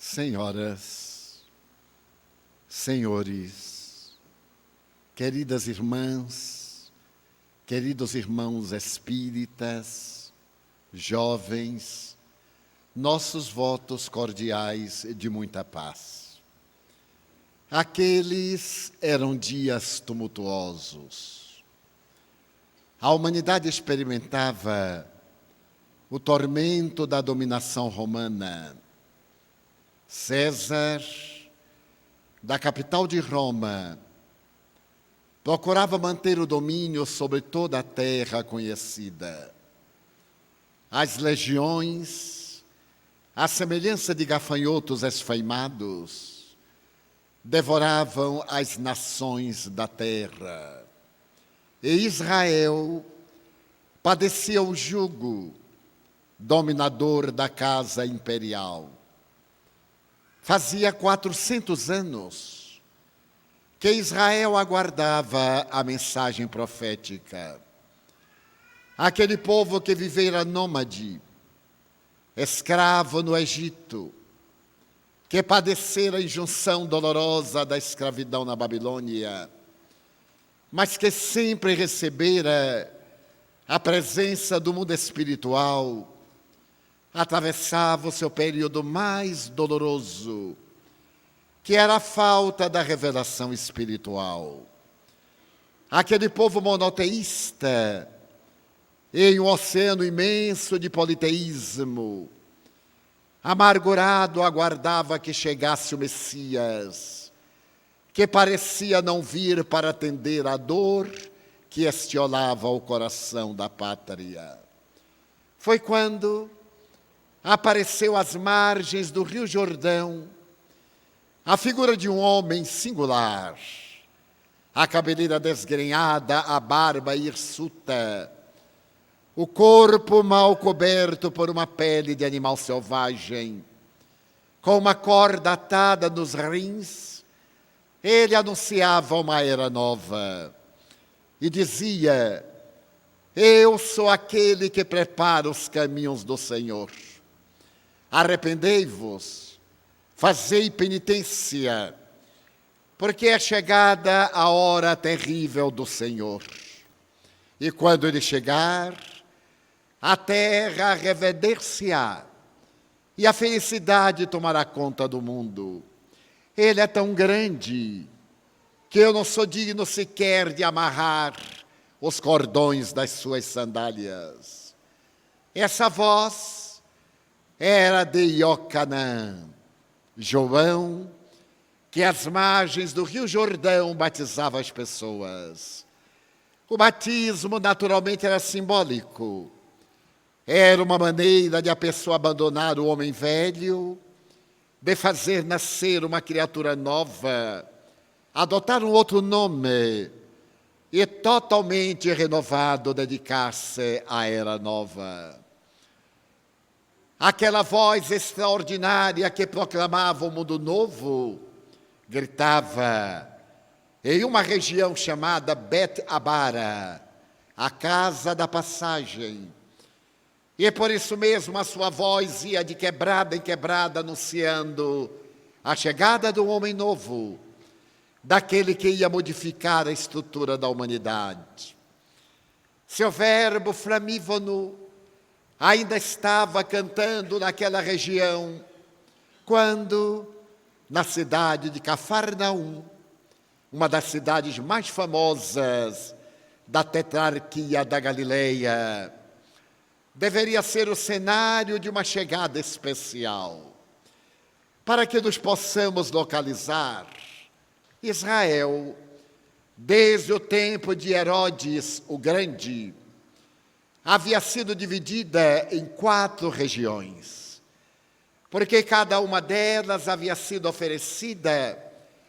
Senhoras, senhores, queridas irmãs, queridos irmãos espíritas, jovens, nossos votos cordiais de muita paz. Aqueles eram dias tumultuosos. A humanidade experimentava o tormento da dominação romana. César, da capital de Roma, procurava manter o domínio sobre toda a terra conhecida. As legiões, à semelhança de gafanhotos esfaimados, devoravam as nações da terra. E Israel padecia o jugo dominador da casa imperial. Fazia 400 anos que Israel aguardava a mensagem profética. Aquele povo que vivera nômade, escravo no Egito, que padecera a injunção dolorosa da escravidão na Babilônia, mas que sempre recebera a presença do mundo espiritual, atravessava o seu período mais doloroso, que era a falta da revelação espiritual. Aquele povo monoteísta, em um oceano imenso de politeísmo, amargurado aguardava que chegasse o Messias, que parecia não vir para atender a dor que estiolava o coração da pátria. Foi quando apareceu às margens do Rio Jordão a figura de um homem singular, a cabeleira desgrenhada, a barba hirsuta, o corpo mal coberto por uma pele de animal selvagem, com uma corda atada nos rins. Ele anunciava uma era nova e dizia: eu sou aquele que prepara os caminhos do Senhor. Arrependei-vos, fazei penitência, porque é chegada a hora terrível do Senhor. E quando ele chegar, a terra reveder-se-á, e a felicidade tomará conta do mundo. Ele é tão grande, que eu não sou digno sequer de amarrar os cordões das suas sandálias. Essa voz era de Iocanã, João, que às margens do Rio Jordão batizava as pessoas. O batismo naturalmente era simbólico. Era uma maneira de a pessoa abandonar o homem velho, de fazer nascer uma criatura nova, adotar um outro nome e totalmente renovado dedicar-se à era nova. Aquela voz extraordinária que proclamava o mundo novo, gritava em uma região chamada Bet-Abara, a casa da passagem. E por isso mesmo a sua voz ia de quebrada em quebrada, anunciando a chegada do homem novo, daquele que ia modificar a estrutura da humanidade. Seu verbo flamívono ainda estava cantando naquela região, quando, na cidade de Cafarnaum, uma das cidades mais famosas da tetrarquia da Galileia, deveria ser o cenário de uma chegada especial. Para que nos possamos localizar, Israel, desde o tempo de Herodes o Grande, havia sido dividida em 4 regiões, porque cada uma delas havia sido oferecida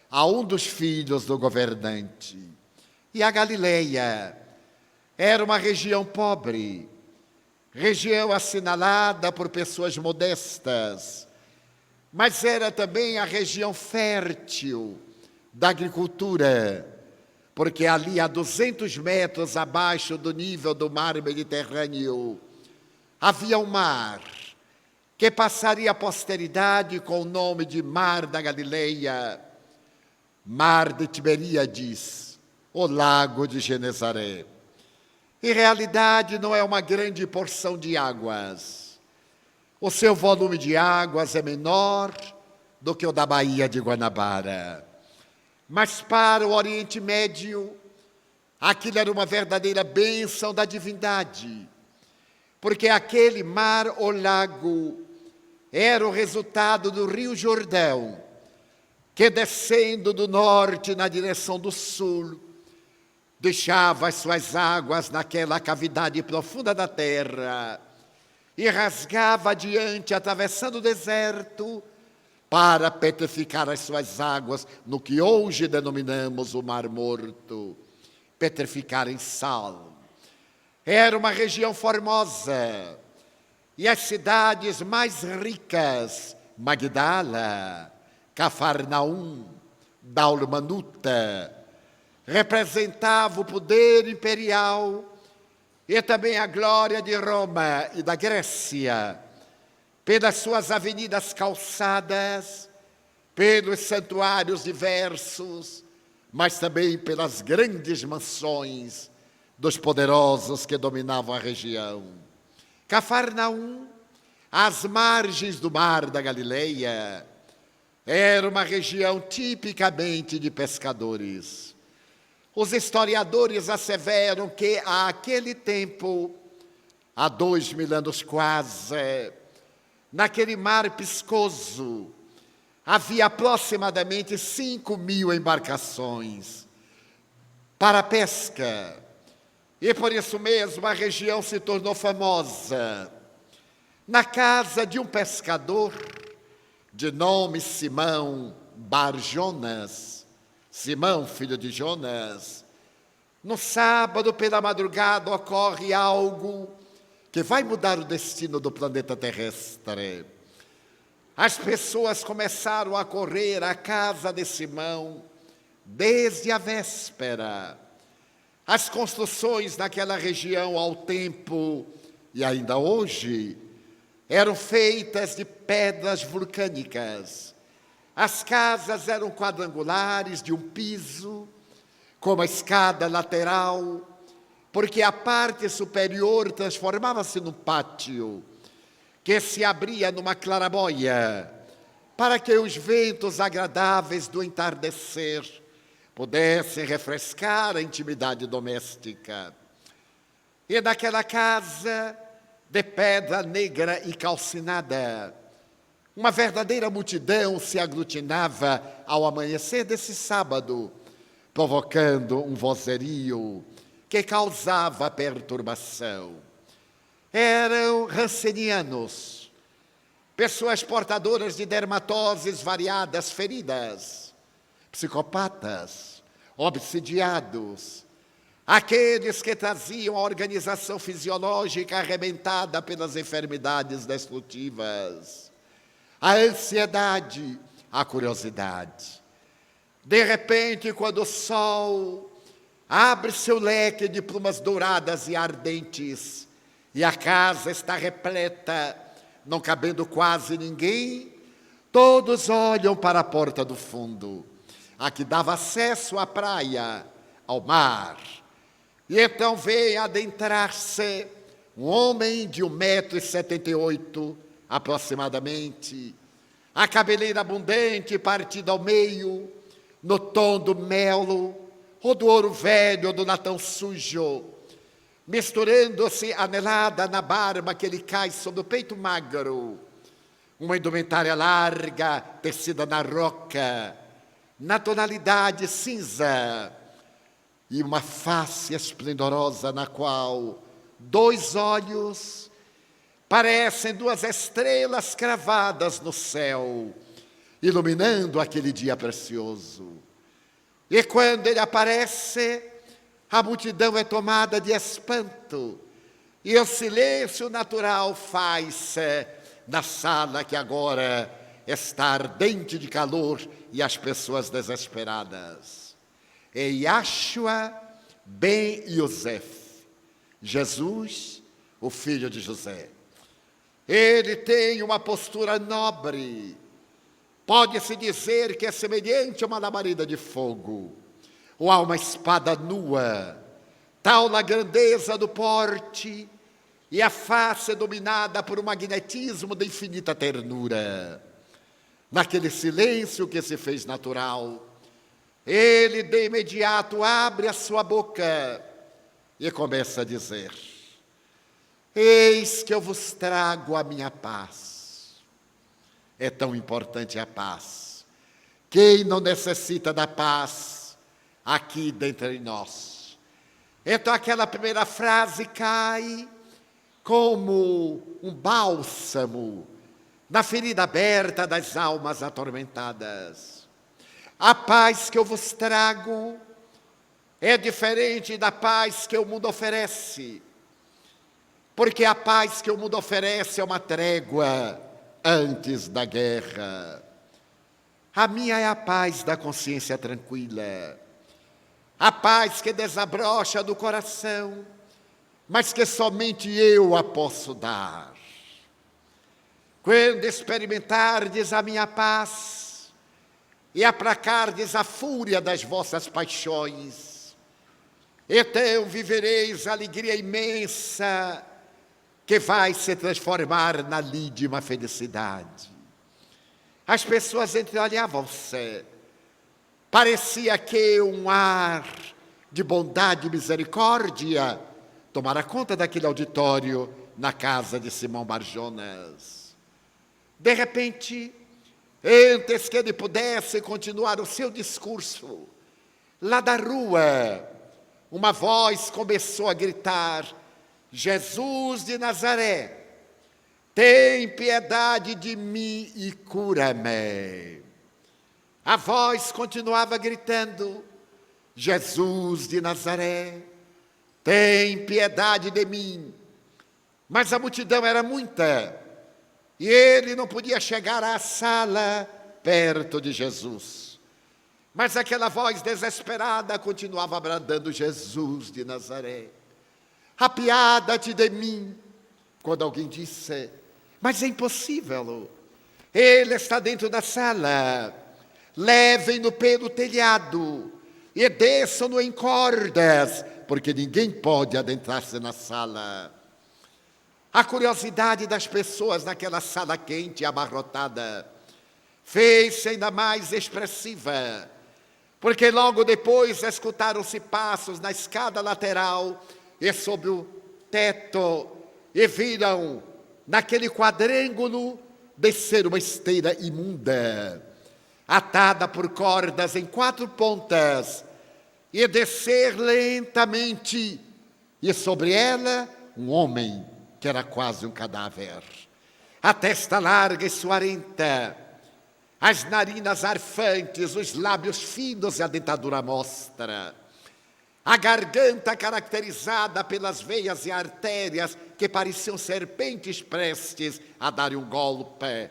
a um dos filhos do governante. E a Galileia era uma região pobre, região assinalada por pessoas modestas, mas era também a região fértil da agricultura, porque ali a 200 metros abaixo do nível do mar Mediterrâneo havia um mar que passaria à posteridade com o nome de Mar da Galileia, Mar de Tiberíades, o Lago de Genezaré. Em realidade, não é uma grande porção de águas. O seu volume de águas é menor do que o da Baía de Guanabara. Mas para o Oriente Médio, aquilo era uma verdadeira bênção da divindade, porque aquele mar ou lago era o resultado do Rio Jordão, que descendo do norte na direção do sul, deixava as suas águas naquela cavidade profunda da terra e rasgava adiante, atravessando o deserto, para petrificar as suas águas no que hoje denominamos o Mar Morto, petrificar em sal. Era uma região formosa, e as cidades mais ricas, Magdala, Cafarnaum, Dalmanuta, representava o poder imperial e também a glória de Roma e da Grécia, pelas suas avenidas calçadas, pelos santuários diversos, mas também pelas grandes mansões dos poderosos que dominavam a região. Cafarnaum, às margens do Mar da Galileia, era uma região tipicamente de pescadores. Os historiadores asseveram que, àquele tempo, há 2000 anos quase, naquele mar piscoso, havia aproximadamente 5.000 embarcações para a pesca. E por isso mesmo a região se tornou famosa. Na casa de um pescador, de nome Simão Bar Jonas, Simão, filho de Jonas, no sábado pela madrugada ocorre algo que vai mudar o destino do planeta terrestre. As pessoas começaram a correr à casa de Simão desde a véspera. As construções naquela região ao tempo, e ainda hoje, eram feitas de pedras vulcânicas. As casas eram quadrangulares, de um piso, com uma escada lateral, porque a parte superior transformava-se num pátio, que se abria numa claraboia, para que os ventos agradáveis do entardecer pudessem refrescar a intimidade doméstica. E naquela casa, de pedra negra e calcinada, uma verdadeira multidão se aglutinava ao amanhecer desse sábado, provocando um vozerio que causava perturbação. Eram rancenianos, pessoas portadoras de dermatoses variadas, feridas, psicopatas, obsidiados, aqueles que traziam a organização fisiológica arrebentada pelas enfermidades destrutivas, a ansiedade, a curiosidade. De repente, quando o sol abre seu leque de plumas douradas e ardentes, e a casa está repleta, não cabendo quase ninguém, todos olham para a porta do fundo, a que dava acesso à praia, ao mar. E então vem adentrar-se um homem de 1,78 m, aproximadamente, a cabeleira abundante partida ao meio, no tom do mel, ou do ouro velho, ou do latão sujo, misturando-se anelada na barba que lhe cai sobre o peito magro, uma indumentária larga, tecida na roca, na tonalidade cinza, e uma face esplendorosa na qual 2 olhos parecem 2 estrelas cravadas no céu, iluminando aquele dia precioso. E quando ele aparece, a multidão é tomada de espanto, e o silêncio natural faz-se na sala que agora está ardente de calor e as pessoas desesperadas. É Yahshua ben Yosef, Jesus, o filho de José. Ele tem uma postura nobre. Pode-se dizer que é semelhante a uma labareda de fogo, ou a uma espada nua, tal a grandeza do porte, e a face dominada por um magnetismo de infinita ternura. Naquele silêncio que se fez natural, ele de imediato abre a sua boca e começa a dizer: eis que eu vos trago a minha paz. É tão importante a paz. Quem não necessita da paz aqui dentre nós? Então aquela primeira frase cai como um bálsamo na ferida aberta das almas atormentadas. A paz que eu vos trago é diferente da paz que o mundo oferece, porque a paz que o mundo oferece é uma trégua antes da guerra. A minha é a paz da consciência tranquila, a paz que desabrocha do coração, mas que somente eu a posso dar. Quando experimentardes a minha paz e aplacardes a fúria das vossas paixões, então vivereis a alegria imensa que vai se transformar na lídima felicidade. As pessoas entreolhavam-se. Parecia que um ar de bondade e misericórdia tomara conta daquele auditório na casa de Simão Barjonas. De repente, antes que ele pudesse continuar o seu discurso, lá da rua, uma voz começou a gritar: Jesus de Nazaré, tem piedade de mim e cura-me. A voz continuava gritando: Jesus de Nazaré, tem piedade de mim. Mas a multidão era muita e ele não podia chegar à sala perto de Jesus. Mas aquela voz desesperada continuava bradando: Jesus de Nazaré, apiada-te de mim. Quando alguém disse: mas é impossível, ele está dentro da sala, levem-no pelo telhado e desçam-no em cordas, porque ninguém pode adentrar-se na sala. A curiosidade das pessoas naquela sala quente e abarrotada fez-se ainda mais expressiva, porque logo depois escutaram-se passos na escada lateral e sobre o teto, e viram naquele quadrângulo descer uma esteira imunda, atada por cordas em 4 pontas, e descer lentamente, e sobre ela um homem que era quase um cadáver. A testa larga e suarenta, as narinas arfantes, os lábios finos e a dentadura à mostra, a garganta caracterizada pelas veias e artérias que pareciam serpentes prestes a dar um golpe,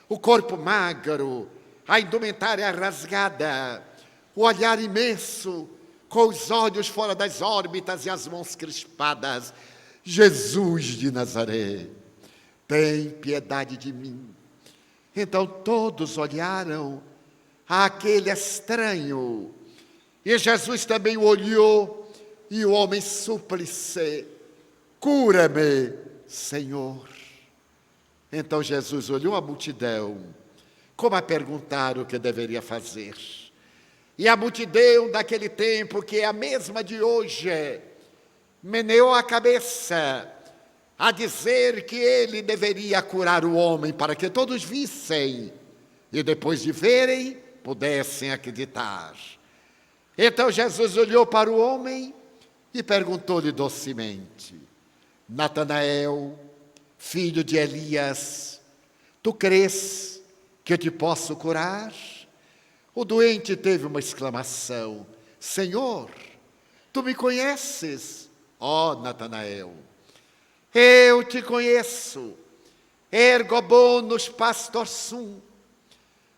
o corpo magro, a indumentária rasgada, o olhar imenso, com os olhos fora das órbitas e as mãos crispadas. Jesus de Nazaré, tem piedade de mim. Então todos olharam àquele estranho, e Jesus também o olhou, e o homem súplice: cura-me, Senhor. Então Jesus olhou a multidão, como a perguntar o que deveria fazer. E a multidão daquele tempo, que é a mesma de hoje, meneou a cabeça a dizer que ele deveria curar o homem para que todos vissem e depois de verem pudessem acreditar. Então Jesus olhou para o homem e perguntou-lhe docemente: Natanael, filho de Elias, tu crês que eu te posso curar? O doente teve uma exclamação: Senhor, tu me conheces, ó Natanael. Eu te conheço, ergo bonus pastor sum.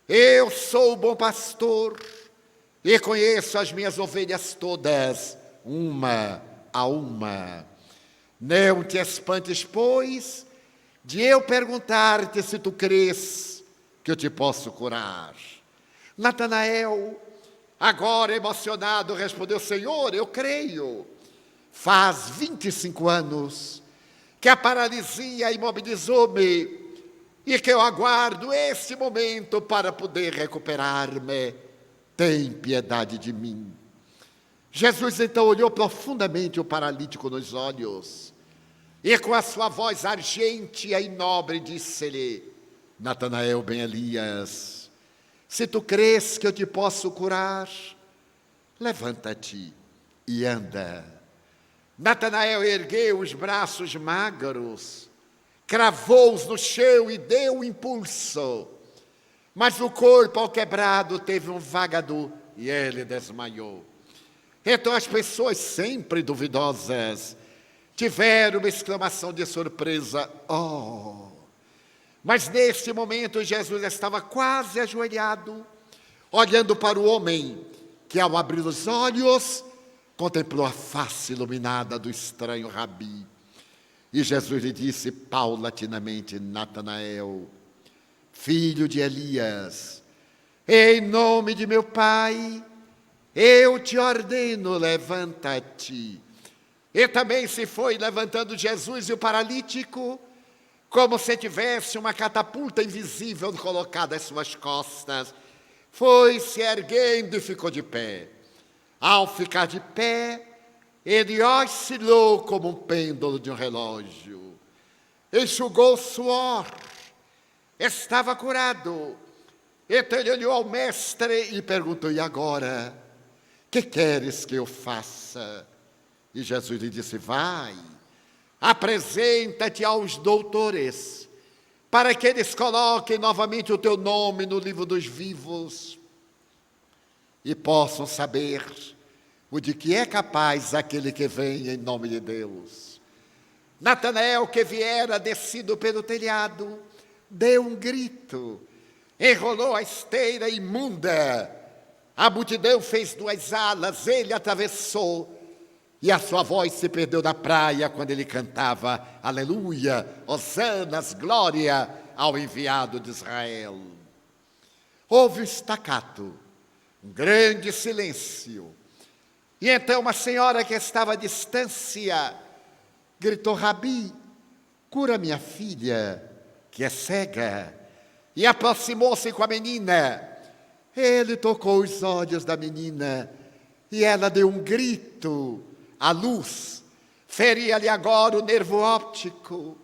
Eu sou o bom pastor e conheço as minhas ovelhas todas, uma a uma. Não te espantes, pois, de eu perguntar-te se tu crês que eu te posso curar. Natanael, agora emocionado, respondeu: Senhor, eu creio. Faz 25 anos que a paralisia imobilizou-me e que eu aguardo esse momento para poder recuperar-me. Tem piedade de mim. Jesus então olhou profundamente o paralítico nos olhos e com a sua voz argêntea e nobre disse-lhe: Natanael ben Elias, se tu crês que eu te posso curar, levanta-te e anda. Natanael ergueu os braços magros, cravou-os no chão e deu um impulso. Mas o corpo ao quebrado teve um vagador e ele desmaiou. Então as pessoas sempre duvidosas tiveram uma exclamação de surpresa: oh! Mas nesse momento Jesus estava quase ajoelhado, olhando para o homem que, ao abrir os olhos, contemplou a face iluminada do estranho rabi. E Jesus lhe disse paulatinamente: Natanael, filho de Elias, em nome de meu Pai, eu te ordeno, levanta-te. E também se foi levantando Jesus e o paralítico, como se tivesse uma catapulta invisível colocada às suas costas. Foi-se erguendo e ficou de pé. Ao ficar de pé, ele oscilou como um pêndulo de um relógio. Enxugou o suor. Estava curado. Então ele olhou ao mestre e perguntou: e agora? Que queres que eu faça? E Jesus lhe disse: vai, apresenta-te aos doutores, para que eles coloquem novamente o teu nome no livro dos vivos e possam saber o de que é capaz aquele que vem em nome de Deus. Natanael, que viera descido pelo telhado, deu um grito, enrolou a esteira imunda. A multidão fez 2 alas, ele atravessou, e a sua voz se perdeu na praia quando ele cantava: aleluia, hosanas, glória ao enviado de Israel. Houve um estacato, um grande silêncio. E então uma senhora que estava à distância gritou: Rabi, cura minha filha, que é cega. E aproximou-se com a menina. Ele tocou os olhos da menina e ela deu um grito. A luz feria-lhe agora o nervo óptico.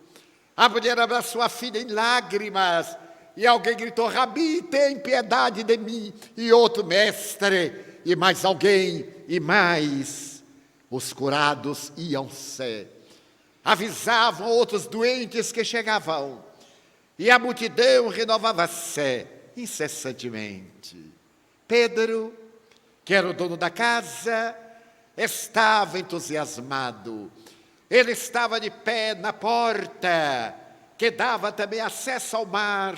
A mulher abraçou a filha em lágrimas e alguém gritou: Rabi, tem piedade de mim. E outro: mestre. E mais alguém, e mais. Os curados iam-se, avisavam outros doentes que chegavam, e a multidão renovava-se incessantemente. Pedro, que era o dono da casa, estava entusiasmado. Ele estava de pé na porta, que dava também acesso ao mar,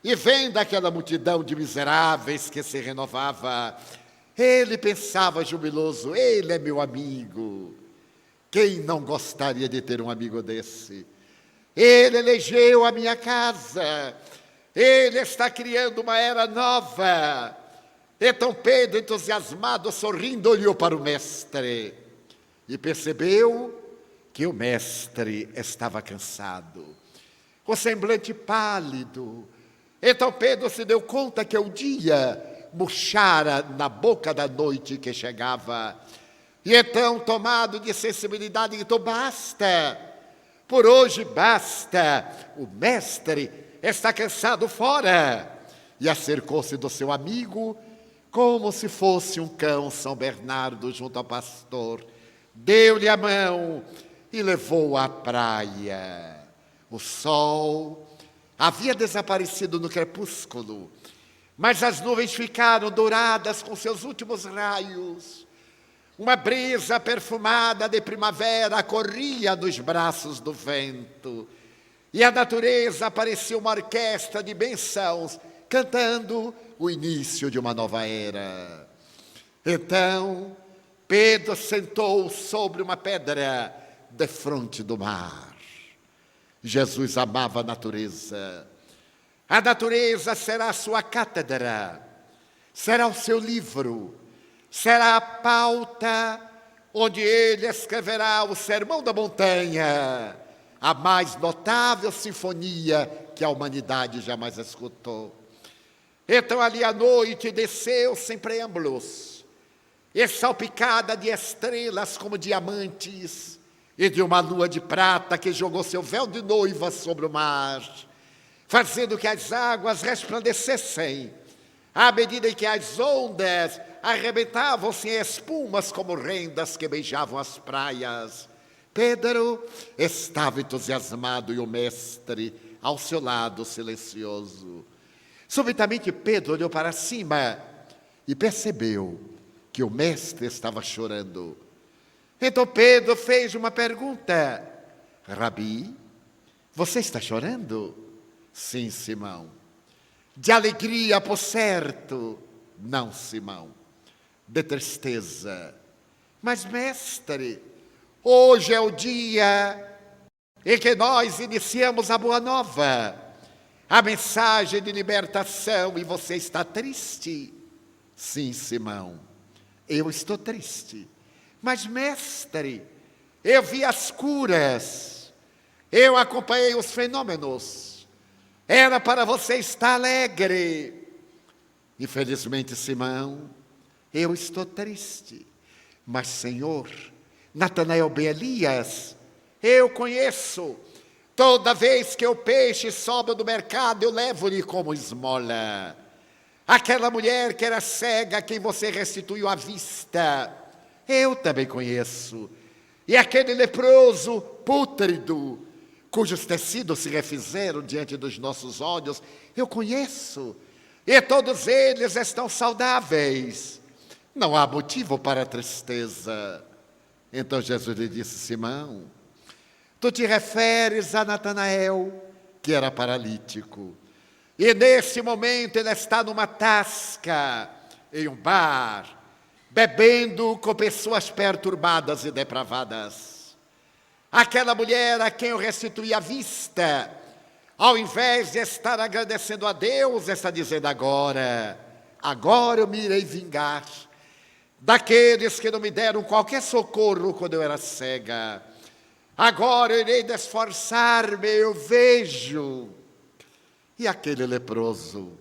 e vendo aquela multidão de miseráveis que se renovava, ele pensava jubiloso: ele é meu amigo. Quem não gostaria de ter um amigo desse? Ele elegeu a minha casa. Ele está criando uma era nova. Então Pedro, entusiasmado, sorrindo, olhou para o mestre e percebeu que o mestre estava cansado, com semblante pálido. Então Pedro se deu conta que o dia murchara na boca da noite que chegava. E então, tomado de sensibilidade, gritou: basta, por hoje basta, o mestre está cansado, fora. E acercou-se do seu amigo, como se fosse um cão São Bernardo junto ao pastor. Deu-lhe a mão e levou-o à praia. O sol havia desaparecido no crepúsculo, mas as nuvens ficaram douradas com seus últimos raios. Uma brisa perfumada de primavera corria nos braços do vento, e a natureza parecia uma orquestra de bênçãos, cantando o início de uma nova era. Então, Pedro sentou sobre uma pedra defronte do mar. Jesus amava a natureza. A natureza será a sua cátedra, será o seu livro, será a pauta onde ele escreverá o Sermão da Montanha, a mais notável sinfonia que a humanidade jamais escutou. Então ali à noite desceu sem preâmbulos, e salpicada de estrelas como diamantes, e de uma lua de prata que jogou seu véu de noiva sobre o mar, fazendo que as águas resplandecessem, à medida em que as ondas arrebentavam-se em espumas como rendas que beijavam as praias. Pedro estava entusiasmado e o mestre ao seu lado silencioso. Subitamente Pedro olhou para cima e percebeu que o mestre estava chorando. Então Pedro fez uma pergunta: Rabi, você está chorando? Sim, Simão. De alegria, por certo? Não, Simão. De tristeza. Mas, mestre, hoje é o dia em que nós iniciamos a Boa Nova, a mensagem de libertação, e você está triste? Sim, Simão, eu estou triste. Mas, mestre, eu vi as curas, eu acompanhei os fenômenos. Era para você estar alegre. Infelizmente, Simão, eu estou triste. Mas, Senhor, Natanael ben Elias, eu conheço. Toda vez que o peixe sobe do mercado, eu levo-lhe como esmola. Aquela mulher que era cega, a quem você restituiu a vista, eu também conheço. E aquele leproso pútrido, cujos tecidos se refizeram diante dos nossos olhos, eu conheço. E todos eles estão saudáveis. Não há motivo para tristeza. Então Jesus lhe disse: Simão, tu te referes a Natanael, que era paralítico. E nesse momento ele está numa tasca, em um bar, bebendo com pessoas perturbadas e depravadas. Aquela mulher a quem eu restituí a vista, ao invés de estar agradecendo a Deus, está dizendo: agora eu me irei vingar daqueles que não me deram qualquer socorro quando eu era cega. Agora eu irei esforçar-me, eu vejo. E aquele leproso,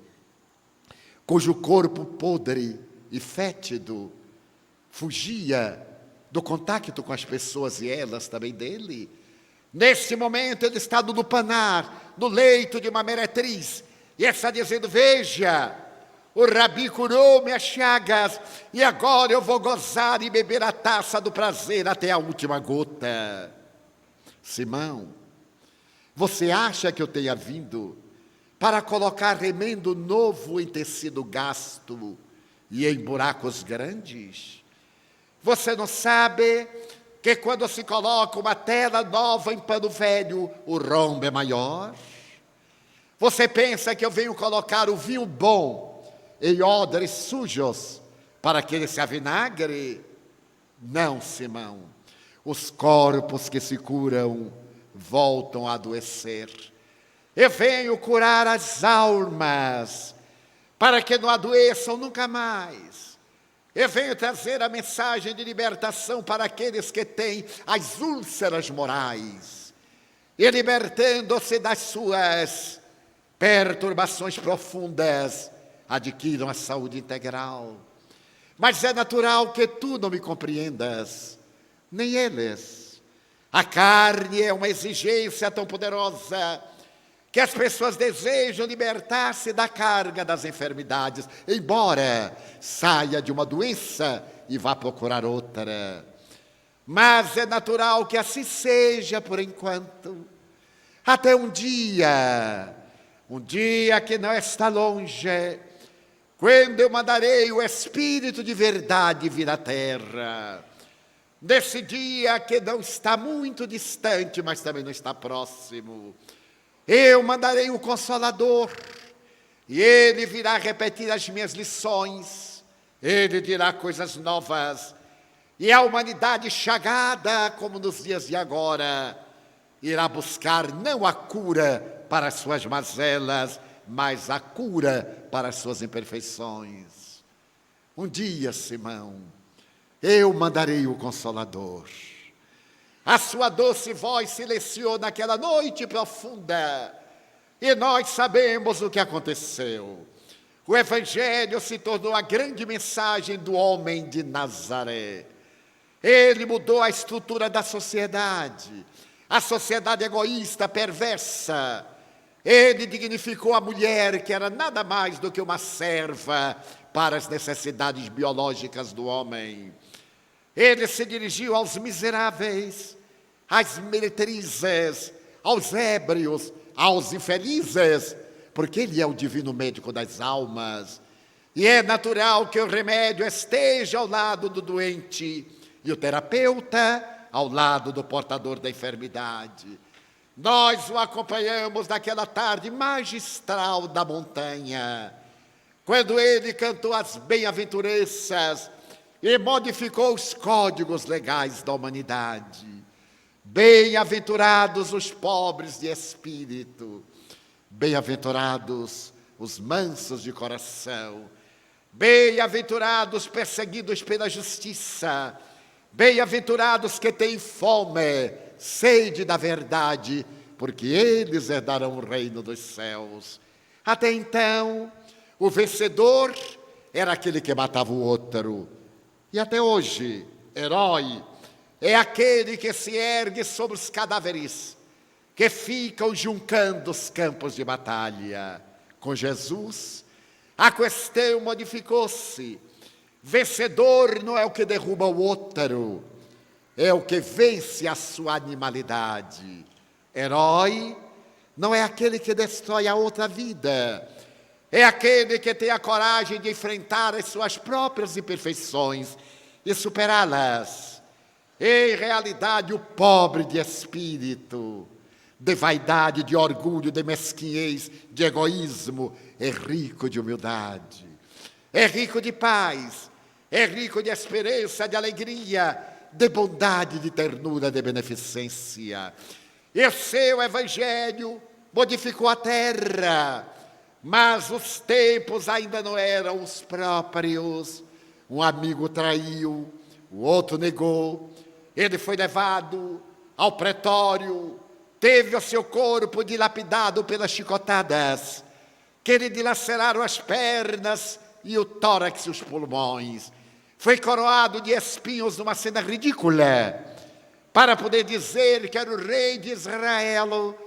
cujo corpo podre e fétido fugia do contato com as pessoas e elas também dele, nesse momento ele está no lupanar, no leito de uma meretriz, e está dizendo: veja, o Rabi curou-me as chagas, e agora eu vou gozar e beber a taça do prazer até a última gota. Simão, você acha que eu tenha vindo para colocar remendo novo em tecido gasto e em buracos grandes? Você não sabe que quando se coloca uma tela nova em pano velho, o rombo é maior? Você pensa que eu venho colocar o vinho bom em odres sujos para que ele se avinagre? Não, Simão. Os corpos que se curam voltam a adoecer. Eu venho curar as almas para que não adoeçam nunca mais. Eu venho trazer a mensagem de libertação para aqueles que têm as úlceras morais, e libertando-se das suas perturbações profundas, adquiram a saúde integral. Mas é natural que tu não me compreendas, nem eles. A carne é uma exigência tão poderosa que as pessoas desejam libertar-se da carga das enfermidades, embora saia de uma doença e vá procurar outra. Mas é natural que assim seja por enquanto, até um dia que não está longe, quando eu mandarei o Espírito de verdade vir à terra. Nesse dia que não está muito distante, mas também não está próximo, eu mandarei o Consolador, e ele virá repetir as minhas lições, ele dirá coisas novas, e a humanidade chagada, como nos dias de agora, irá buscar não a cura para as suas mazelas, mas a cura para as suas imperfeições. Um dia, Simão, eu mandarei o Consolador. A sua doce voz silenciou naquela noite profunda, e nós sabemos o que aconteceu. O Evangelho se tornou a grande mensagem do homem de Nazaré. Ele mudou a estrutura da sociedade, a sociedade egoísta, perversa. Ele dignificou a mulher, que era nada mais do que uma serva para as necessidades biológicas do homem. Ele se dirigiu aos miseráveis, às meretrizes, aos ébrios, aos infelizes, porque ele é o divino médico das almas. E é natural que o remédio esteja ao lado do doente e o terapeuta ao lado do portador da enfermidade. Nós o acompanhamos naquela tarde magistral da montanha, quando ele cantou as bem-aventuranças e modificou os códigos legais da humanidade. Bem-aventurados os pobres de espírito, bem-aventurados os mansos de coração, bem-aventurados perseguidos pela justiça, bem-aventurados que têm fome, sede da verdade, porque eles herdarão o reino dos céus. Até então, o vencedor era aquele que matava o outro. E até hoje, herói é aquele que se ergue sobre os cadáveres, que ficam juncando os campos de batalha. Com Jesus, a questão modificou-se. Vencedor não é o que derruba o outro, é o que vence a sua animalidade. Herói não é aquele que destrói a outra vida, é aquele que tem a coragem de enfrentar as suas próprias imperfeições e superá-las. Em realidade, o pobre de espírito, de vaidade, de orgulho, de mesquinhez, de egoísmo, é rico de humildade, é rico de paz, é rico de esperança, de alegria, de bondade, de ternura, de beneficência. E o seu Evangelho modificou a terra, mas os tempos ainda não eram os próprios. Um amigo traiu, o outro negou, ele foi levado ao pretório, teve o seu corpo dilapidado pelas chicotadas, que lhe dilaceraram as pernas e o tórax e os pulmões. Foi coroado de espinhos numa cena ridícula, para poder dizer que era o rei de Israel.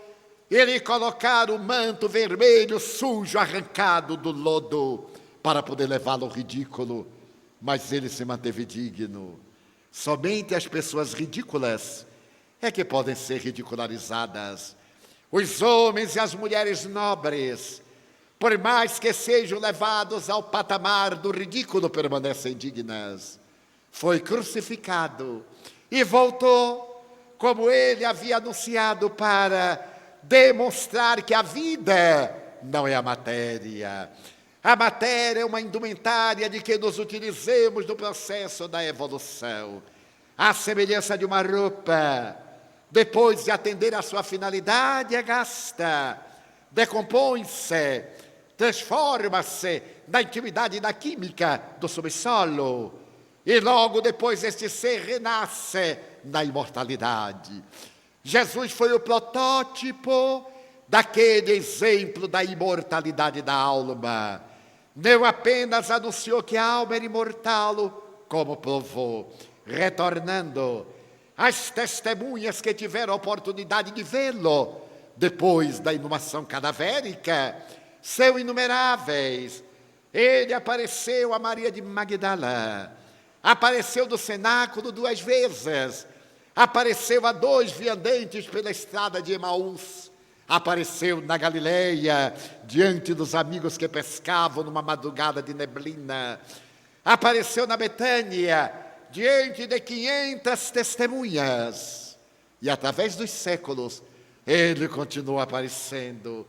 Ele colocar o manto vermelho sujo, arrancado do lodo, para poder levá-lo ao ridículo. Mas ele se manteve digno. Somente as pessoas ridículas é que podem ser ridicularizadas. Os homens e as mulheres nobres, por mais que sejam levados ao patamar do ridículo, permanecem dignas. Foi crucificado e voltou, como ele havia anunciado, para demonstrar que a vida não é a matéria. A matéria é uma indumentária de que nos utilizemos no processo da evolução. À semelhança de uma roupa, depois de atender à sua finalidade, é gasta, decompõe-se, transforma-se na intimidade da química do subsolo, e logo depois este ser renasce na imortalidade. Jesus foi o protótipo daquele exemplo da imortalidade da alma. Não apenas anunciou que a alma era imortal, como provou, retornando. As testemunhas que tiveram a oportunidade de vê-lo depois da inhumação cadavérica são inumeráveis. Ele apareceu a Maria de Magdala, apareceu no cenáculo 2 vezes, apareceu a 2 viandantes pela estrada de Emaús, apareceu na Galileia, diante dos amigos que pescavam numa madrugada de neblina, apareceu na Betânia, diante de 500 testemunhas, e através dos séculos, ele continua aparecendo.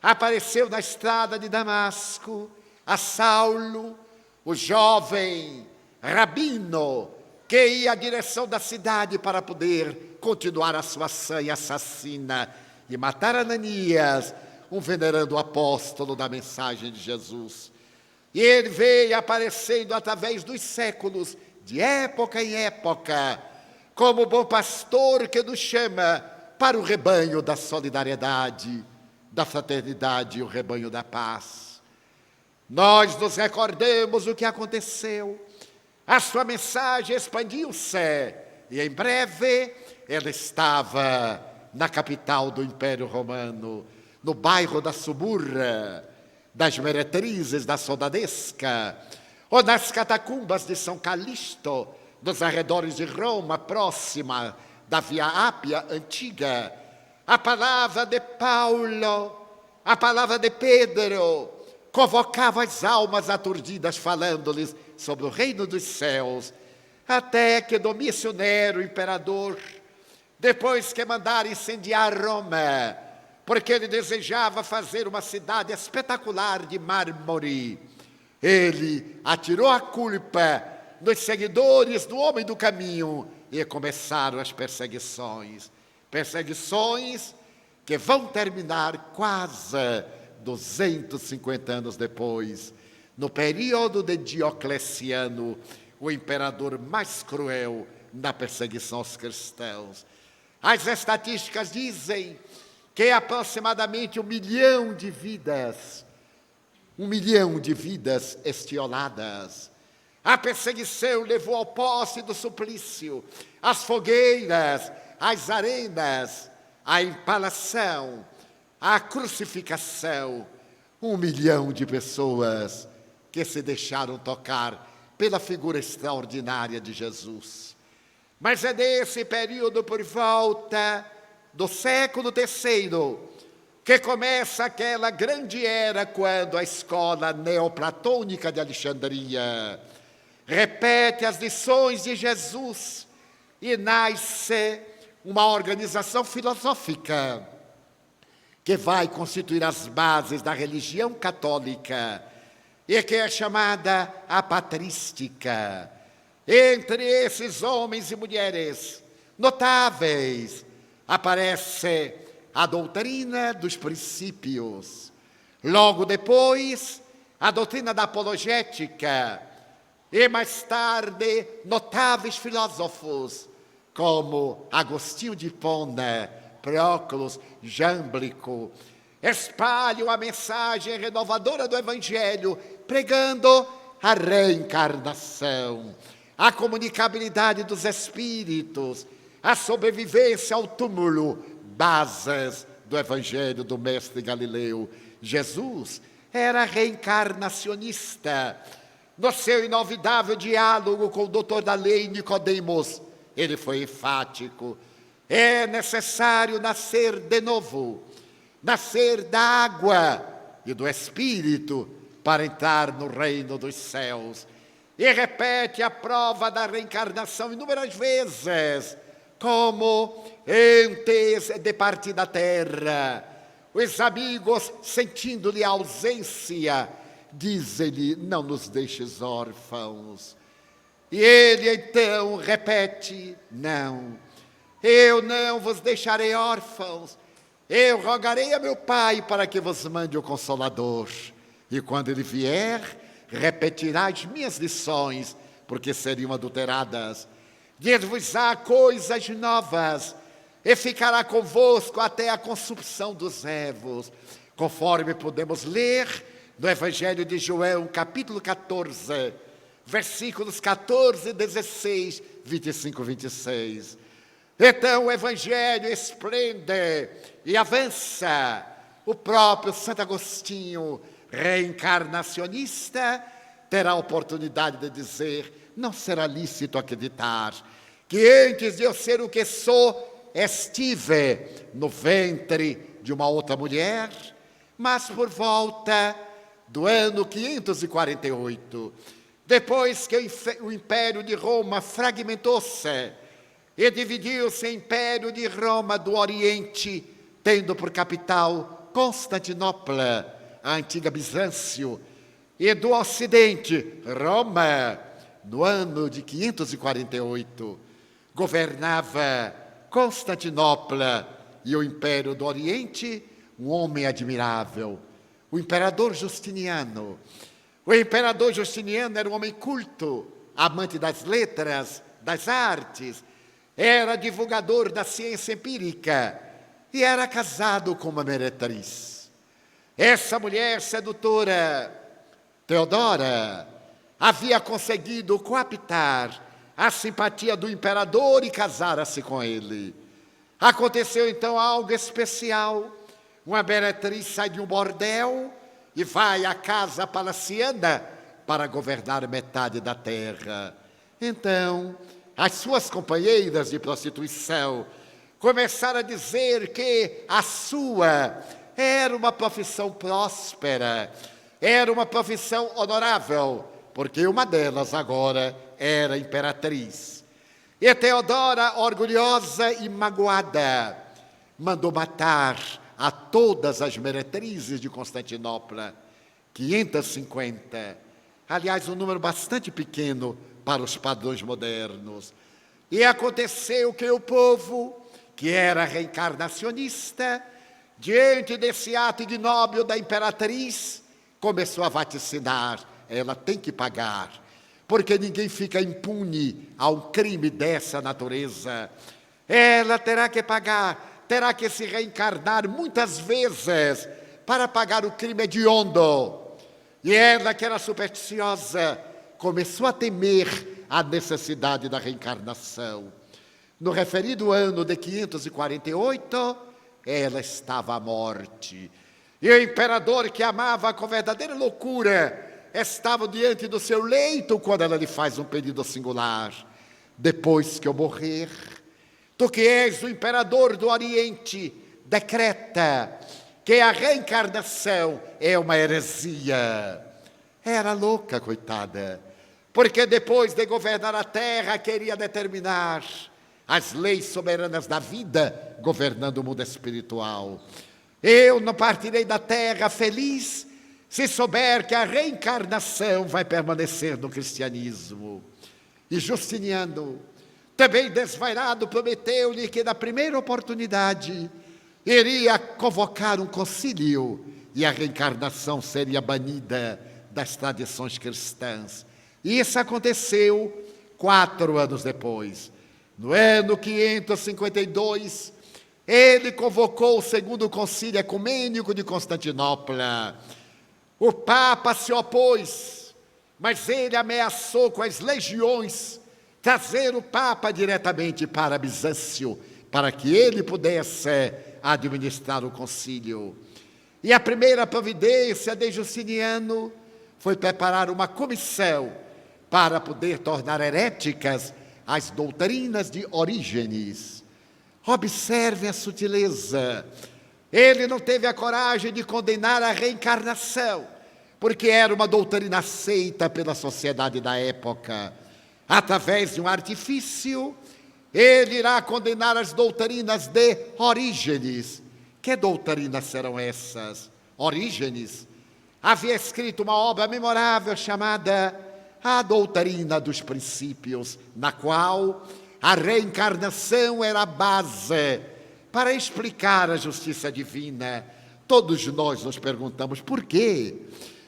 Apareceu na estrada de Damasco, a Saulo, o jovem rabino, que ia à direção da cidade para poder continuar a sua sanha assassina e matar Ananias, um venerando apóstolo da mensagem de Jesus. E ele veio aparecendo através dos séculos, de época em época, como bom pastor que nos chama para o rebanho da solidariedade, da fraternidade e o rebanho da paz. Nós nos recordamos o que aconteceu. A sua mensagem expandiu-se e em breve ela estava na capital do Império Romano, no bairro da Suburra, das Meretrizes, da Soldadesca, ou nas catacumbas de São Calixto, nos arredores de Roma, próxima da Via Ápia antiga. A palavra de Paulo, a palavra de Pedro, convocava as almas aturdidas, falando-lhes sobre o reino dos céus, até que Domício Nero, o imperador, depois que mandara incendiar Roma, porque ele desejava fazer uma cidade espetacular de mármore, ele atirou a culpa nos seguidores do homem do caminho e começaram as perseguições. Perseguições que vão terminar quase 250 anos depois, no período de Diocleciano, o imperador mais cruel na perseguição aos cristãos. As estatísticas dizem que aproximadamente 1 milhão de vidas, 1 milhão de vidas estioladas. A perseguição levou ao poste do suplício, às fogueiras, às arenas, à empalação, à crucificação. 1 milhão de pessoas que se deixaram tocar pela figura extraordinária de Jesus. Mas é nesse período, por volta do século III, que começa aquela grande era quando a escola neoplatônica de Alexandria repete as lições de Jesus e nasce uma organização filosófica que vai constituir as bases da religião católica e que é chamada a patrística. Entre esses homens e mulheres notáveis aparece a doutrina dos princípios. Logo depois, a doutrina da apologética. E mais tarde, notáveis filósofos como Agostinho de Hipona, Próclus, Jámblico, espalham a mensagem renovadora do Evangelho, pregando a reencarnação, a comunicabilidade dos espíritos, a sobrevivência ao túmulo, bases do Evangelho do mestre Galileu. Jesus era reencarnacionista. No seu inovidável diálogo com o doutor da lei Nicodemos, ele foi enfático. É necessário nascer de novo, nascer da água e do Espírito para entrar no reino dos céus. E repete a prova da reencarnação inúmeras vezes, como antes de partir da terra, os amigos, sentindo-lhe a ausência, dizem-lhe: não nos deixes órfãos. E ele então repete: não, eu não vos deixarei órfãos, eu rogarei a meu Pai para que vos mande o Consolador. E quando ele vier, repetirá as minhas lições, porque seriam adulteradas. Dir-vos-á coisas novas, e ficará convosco até a consumpção dos ervos. Conforme podemos ler no Evangelho de João, capítulo 14, versículos 14, 16, 25, 26. Então o Evangelho esplende e avança. O próprio Santo Agostinho, reencarnacionista, terá a oportunidade de dizer: não será lícito acreditar que antes de eu ser o que sou, estive no ventre de uma outra mulher, mas por volta do ano 548, depois que o Império de Roma fragmentou-se e dividiu-se em Império de Roma do Oriente, tendo por capital Constantinopla, a antiga Bizâncio, e do Ocidente, Roma, no ano de 548, governava Constantinopla e o Império do Oriente um homem admirável, o imperador Justiniano. O imperador Justiniano era um homem culto, amante das letras, das artes, era divulgador da ciência empírica e era casado com uma meretriz. Essa mulher sedutora, Teodora, havia conseguido coaptar a simpatia do imperador e casara-se com ele. Aconteceu então algo especial. Uma meretriz sai de um bordel e vai à casa palaciana para governar metade da terra. Então, as suas companheiras de prostituição começaram a dizer que a sua era uma profissão próspera, era uma profissão honorável, porque uma delas agora era imperatriz. E Teodora, orgulhosa e magoada, mandou matar a todas as meretrizes de Constantinopla, 550. Aliás, um número bastante pequeno para os padrões modernos. E aconteceu que o povo, que era reencarnacionista, diante desse ato ignóbil da imperatriz, começou a vaticinar: ela tem que pagar, porque ninguém fica impune a um crime dessa natureza. Ela terá que pagar, terá que se reencarnar muitas vezes para pagar o crime hediondo. E ela, que era supersticiosa, começou a temer a necessidade da reencarnação. No referido ano de 548, ela estava à morte. E o imperador, que amava com verdadeira loucura, estava diante do seu leito quando ela lhe faz um pedido singular: depois que eu morrer, tu que és o imperador do Oriente, decreta que a reencarnação é uma heresia. Era louca, coitada, porque depois de governar a terra, queria determinar as leis soberanas da vida, governando o mundo espiritual. Eu não partirei da terra feliz se souber que a reencarnação vai permanecer no cristianismo. E Justiniano, também desvairado, prometeu-lhe que na primeira oportunidade iria convocar um concílio e a reencarnação seria banida das tradições cristãs. E isso aconteceu 4 anos depois. No ano 552, ele convocou o segundo concílio ecumênico de Constantinopla. O Papa se opôs, mas ele ameaçou com as legiões trazer o Papa diretamente para Bizâncio, para que ele pudesse administrar o concílio. E a primeira providência de Justiniano foi preparar uma comissão para poder tornar heréticas as doutrinas de Orígenes. Observe a sutileza. Ele não teve a coragem de condenar a reencarnação, porque era uma doutrina aceita pela sociedade da época. Através de um artifício, ele irá condenar as doutrinas de Orígenes. Que doutrinas serão essas? Orígenes havia escrito uma obra memorável chamada A Doutrina dos Princípios, na qual a reencarnação era a base para explicar a justiça divina. Todos nós nos perguntamos por quê?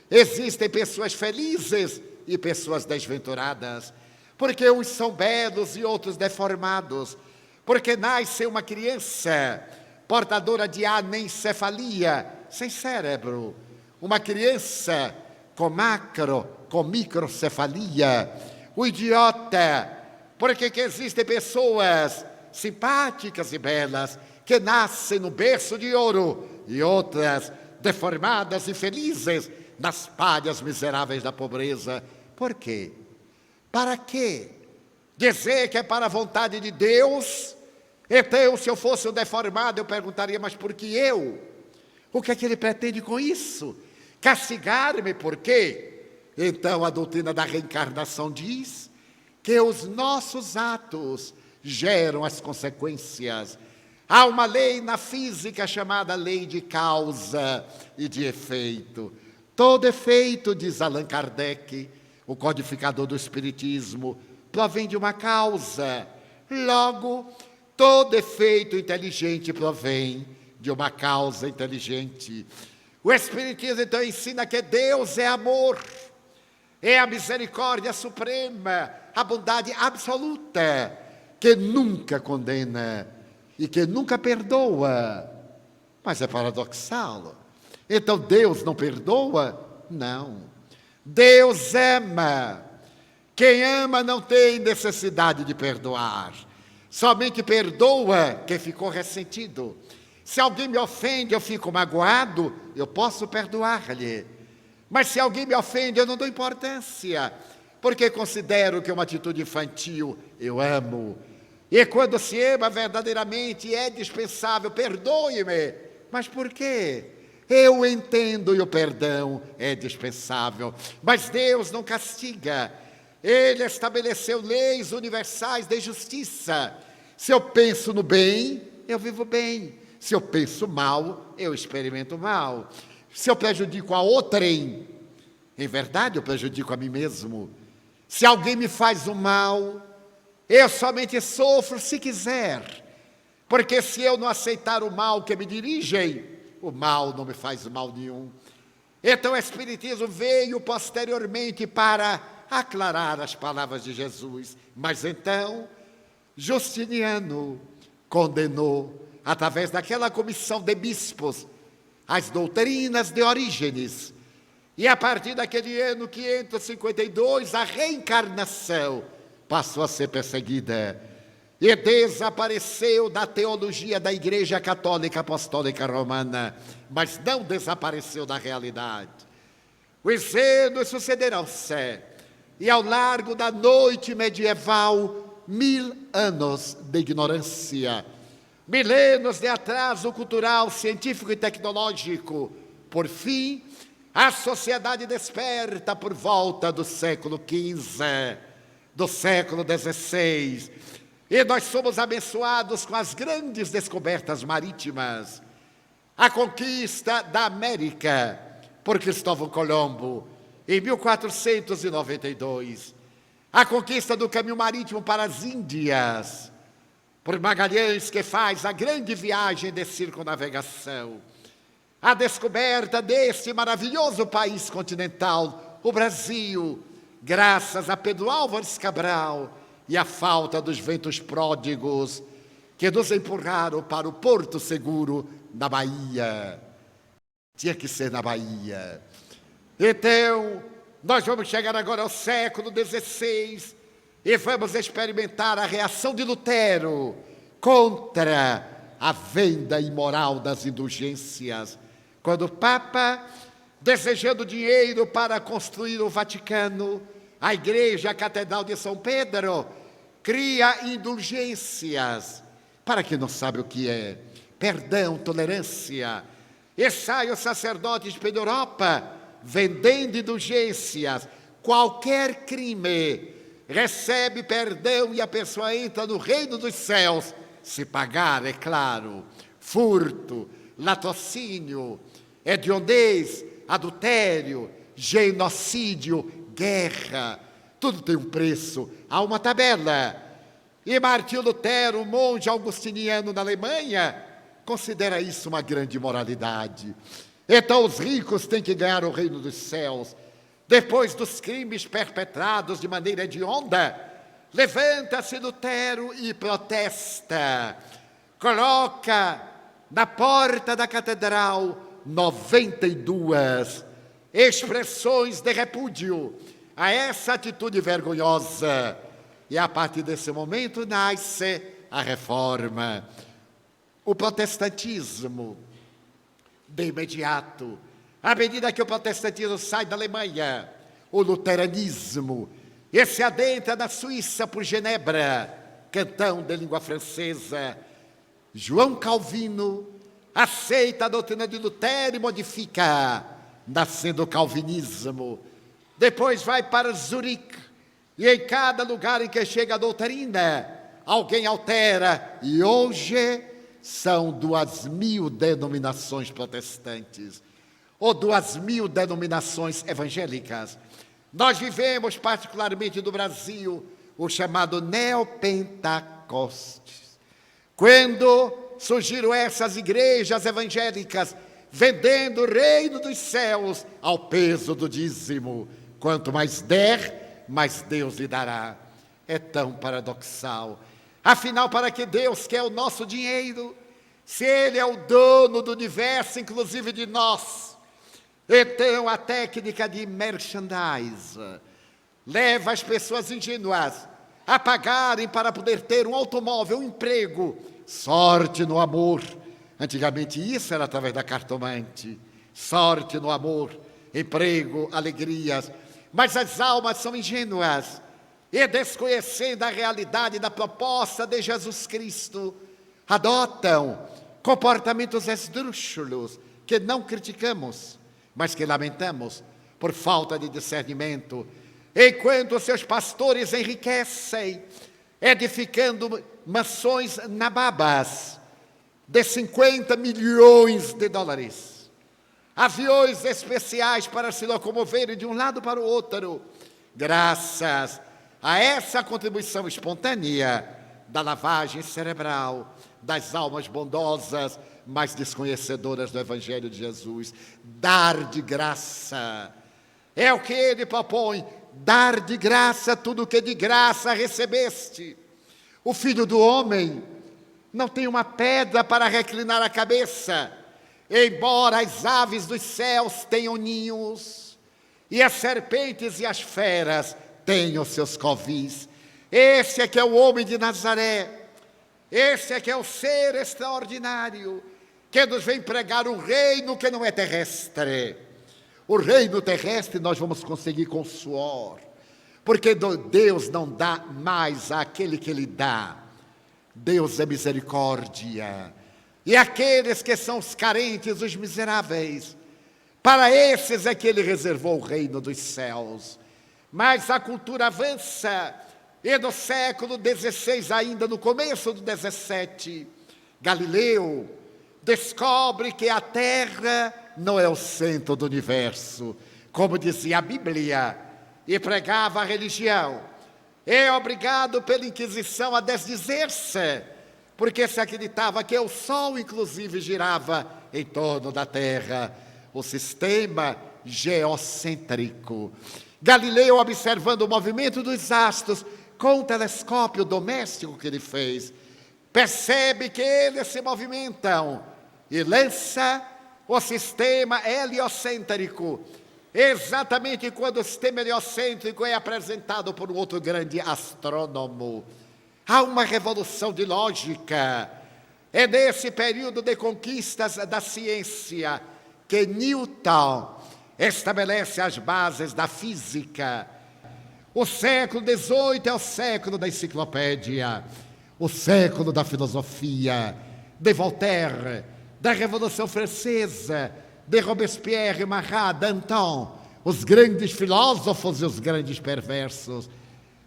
Existem pessoas felizes e pessoas desventuradas, porque uns são belos e outros deformados, porque nasce uma criança portadora de anencefalia, sem cérebro, uma criança com microcefalia, o idiota, porque que existem pessoas simpáticas e belas que nascem no berço de ouro e outras deformadas e felizes nas palhas miseráveis da pobreza. Por quê? Para quê? Dizer que é para a vontade de Deus? Então, se eu fosse um deformado, eu perguntaria: mas por que eu? O que é que ele pretende com isso? Castigar-me por quê? Então, a doutrina da reencarnação diz que os nossos atos geram as consequências. Há uma lei na física chamada lei de causa e de efeito. Todo efeito, diz Allan Kardec, O codificador do Espiritismo provém de uma causa. Logo, todo efeito inteligente provém de uma causa inteligente. O Espiritismo, então, ensina que Deus é amor, é a misericórdia suprema, a bondade absoluta, que nunca condena e que nunca perdoa. Mas é paradoxal. Então, Deus não perdoa? Não. Deus ama. Quem ama não tem necessidade de perdoar. Somente perdoa quem ficou ressentido. Se alguém me ofende, eu fico magoado, eu posso perdoar-lhe. Mas se alguém me ofende, eu não dou importância, porque considero que é uma atitude infantil. Eu amo. E quando se ama verdadeiramente, é dispensável, perdoe-me. Mas por quê? Eu entendo e o perdão é dispensável. Mas Deus não castiga. Ele estabeleceu leis universais de justiça. Se eu penso no bem, eu vivo bem. Se eu penso mal, eu experimento mal. Se eu prejudico a outrem, em verdade eu prejudico a mim mesmo. Se alguém me faz o mal, eu somente sofro se quiser. Porque se eu não aceitar o mal que me dirigem, o mal não me faz mal nenhum. Então o Espiritismo veio posteriormente para aclarar as palavras de Jesus. Mas então, Justiniano condenou, através daquela comissão de bispos, as doutrinas de Orígenes. E a partir daquele ano 552, a reencarnação passou a ser perseguida e desapareceu da teologia da Igreja Católica Apostólica Romana, mas não desapareceu da realidade. Os anos sucederão-se, e ao largo da noite medieval, 1000 anos de ignorância, milênios de atraso cultural, científico e tecnológico. Por fim, a sociedade desperta por volta do século XV, do século XVI, e nós somos abençoados com as grandes descobertas marítimas. A conquista da América por Cristóvão Colombo, em 1492. A conquista do caminho marítimo para as Índias, por Magalhães, que faz a grande viagem de circunnavegação. A descoberta desse maravilhoso país continental, o Brasil, graças a Pedro Álvares Cabral e a falta dos ventos pródigos que nos empurraram para o Porto Seguro na Bahia. Tinha que ser na Bahia. Então, nós vamos chegar agora ao século XVI e vamos experimentar a reação de Lutero contra a venda imoral das indulgências. Quando o Papa, desejando dinheiro para construir o Vaticano, a igreja, a Catedral de São Pedro, cria indulgências. Para quem não sabe o que é, perdão, tolerância. E saem os sacerdotes pela Europa, vendendo indulgências. Qualquer crime recebe perdão e a pessoa entra no reino dos céus, se pagar, é claro. Furto, latrocínio, hedionez, adultério, genocídio, guerra, tudo tem um preço, há uma tabela. E Martinho Lutero, um monge augustiniano na Alemanha, considera isso uma grande imoralidade. Então os ricos têm que ganhar o reino dos céus. Depois dos crimes perpetrados de maneira hedionda, levanta-se Lutero e protesta. Coloca na porta da catedral 92 expressões de repúdio a essa atitude vergonhosa. E a partir desse momento nasce a reforma. O protestantismo, de imediato, à medida que o protestantismo sai da Alemanha, o luteranismo, e se adentra na Suíça por Genebra, cantão de língua francesa, João Calvino aceita a doutrina de Lutero e modifica, nascendo o calvinismo. Depois vai para Zurique, e em cada lugar em que chega a doutrina, alguém altera, e hoje são 2000 denominações protestantes, ou 2000 denominações evangélicas. Nós vivemos, particularmente no Brasil, o chamado Neopentecostes. Quando surgiram essas igrejas evangélicas vendendo o reino dos céus ao peso do dízimo. Quanto mais der, mais Deus lhe dará. É tão paradoxal. Afinal, para que Deus quer o nosso dinheiro? Se Ele é o dono do universo, inclusive de nós. Então, a técnica de merchandise leva as pessoas ingênuas a pagarem para poder ter um automóvel, um emprego, sorte no amor. Antigamente isso era através da cartomante. Sorte no amor, emprego, alegrias. Mas as almas são ingênuas e, desconhecendo a realidade da proposta de Jesus Cristo, adotam comportamentos esdrúxulos que não criticamos, mas que lamentamos por falta de discernimento. Enquanto seus pastores enriquecem, edificando mansões nababas de 50 milhões de dólares, aviões especiais para se locomoverem de um lado para o outro, graças a essa contribuição espontânea da lavagem cerebral das almas bondosas, mas desconhecedoras do Evangelho de Jesus. Dar de graça é o que ele propõe. Dar de graça tudo o que de graça recebeste. O Filho do Homem não tem uma pedra para reclinar a cabeça, embora as aves dos céus tenham ninhos, e as serpentes e as feras tenham seus covis. Esse é que é o homem de Nazaré. Esse é que é o ser extraordinário, que nos vem pregar um reino que não é terrestre. O reino terrestre nós vamos conseguir com suor, porque Deus não dá mais àquele que lhe dá. Deus é misericórdia. E aqueles que são os carentes, os miseráveis, para esses é que ele reservou o reino dos céus. Mas a cultura avança, e no século XVI, ainda no começo do XVII, Galileu descobre que a Terra não é o centro do universo, como dizia a Bíblia, e pregava a religião. É obrigado pela Inquisição a desdizer-se, porque se acreditava que o Sol, inclusive, girava em torno da Terra, o sistema geocêntrico. Galileu, observando o movimento dos astros com o telescópio doméstico que ele fez, percebe que eles se movimentam e lança o sistema heliocêntrico, exatamente quando o sistema heliocêntrico é apresentado por um outro grande astrônomo. Há uma revolução de lógica. É nesse período de conquistas da ciência que Newton estabelece as bases da física. O século XVIII é o século da enciclopédia, o século da filosofia, de Voltaire, da Revolução Francesa, de Robespierre, Marat, Danton, os grandes filósofos e os grandes perversos.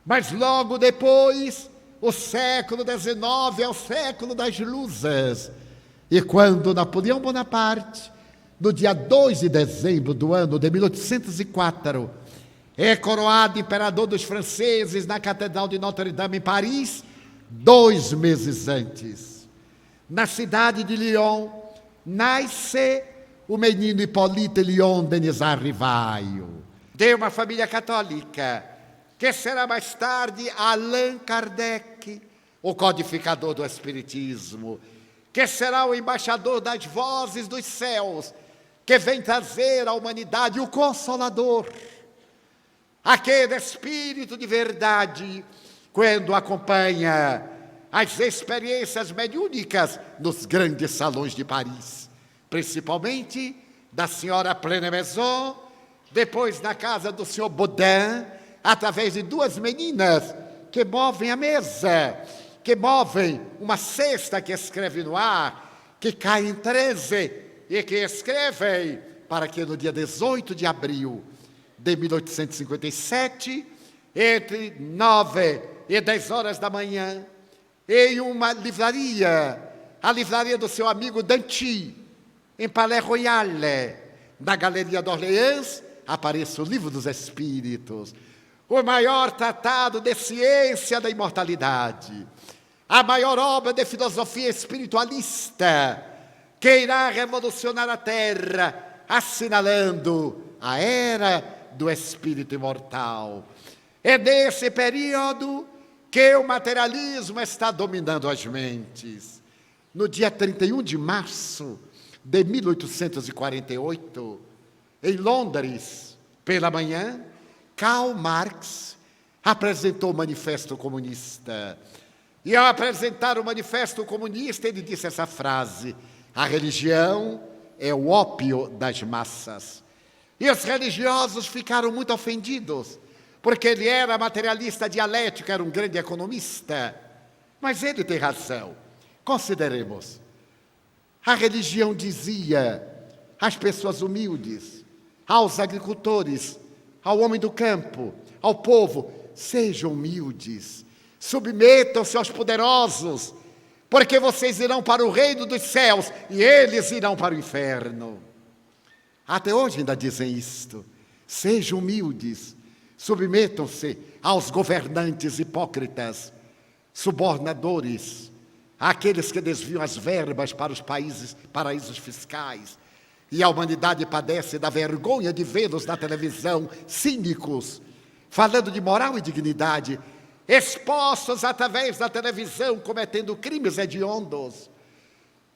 Mas logo depois, o século XIX é o século das luzes. E quando Napoleão Bonaparte, no dia 2 de dezembro do ano de 1804, é coroado imperador dos franceses na Catedral de Notre-Dame, em Paris, 2 meses antes, na cidade de Lyon, nasce o menino Hippolyte Léon Denisard Rivaio, de uma família católica, que será mais tarde Allan Kardec, o codificador do Espiritismo, que será o embaixador das vozes dos céus, que vem trazer à humanidade o Consolador, aquele Espírito de verdade, quando acompanha as experiências mediúnicas nos grandes salões de Paris, principalmente da senhora Pleine-Maison, depois na casa do senhor Baudin, através de 2 meninas que movem a mesa, que movem uma cesta que escreve no ar, que cai em 13 e que escrevem para que no dia 18 de abril de 1857, entre 9 e 10 horas da manhã, em uma livraria, a livraria do seu amigo Danty, em Palais Royal, na Galeria d'Orléans, apareça o Livro dos Espíritos, o maior tratado de ciência da imortalidade, a maior obra de filosofia espiritualista, que irá revolucionar a Terra, assinalando a era do espírito imortal. É nesse período que o materialismo está dominando as mentes. No dia 31 de março de 1848, em Londres, pela manhã, Karl Marx apresentou o Manifesto Comunista. E ao apresentar o Manifesto Comunista, ele disse essa frase: a religião é o ópio das massas. E os religiosos ficaram muito ofendidos, porque ele era materialista dialético, era um grande economista. Mas ele tem razão. Consideremos. A religião dizia às pessoas humildes, aos agricultores, ao homem do campo, ao povo: sejam humildes, submetam-se aos poderosos, porque vocês irão para o reino dos céus e eles irão para o inferno. Até hoje ainda dizem isto: sejam humildes, submetam-se aos governantes hipócritas, subornadores, àqueles que desviam as verbas para os paraísos fiscais. E a humanidade padece da vergonha de vê-los na televisão, cínicos, falando de moral e dignidade, expostos através da televisão, cometendo crimes hediondos.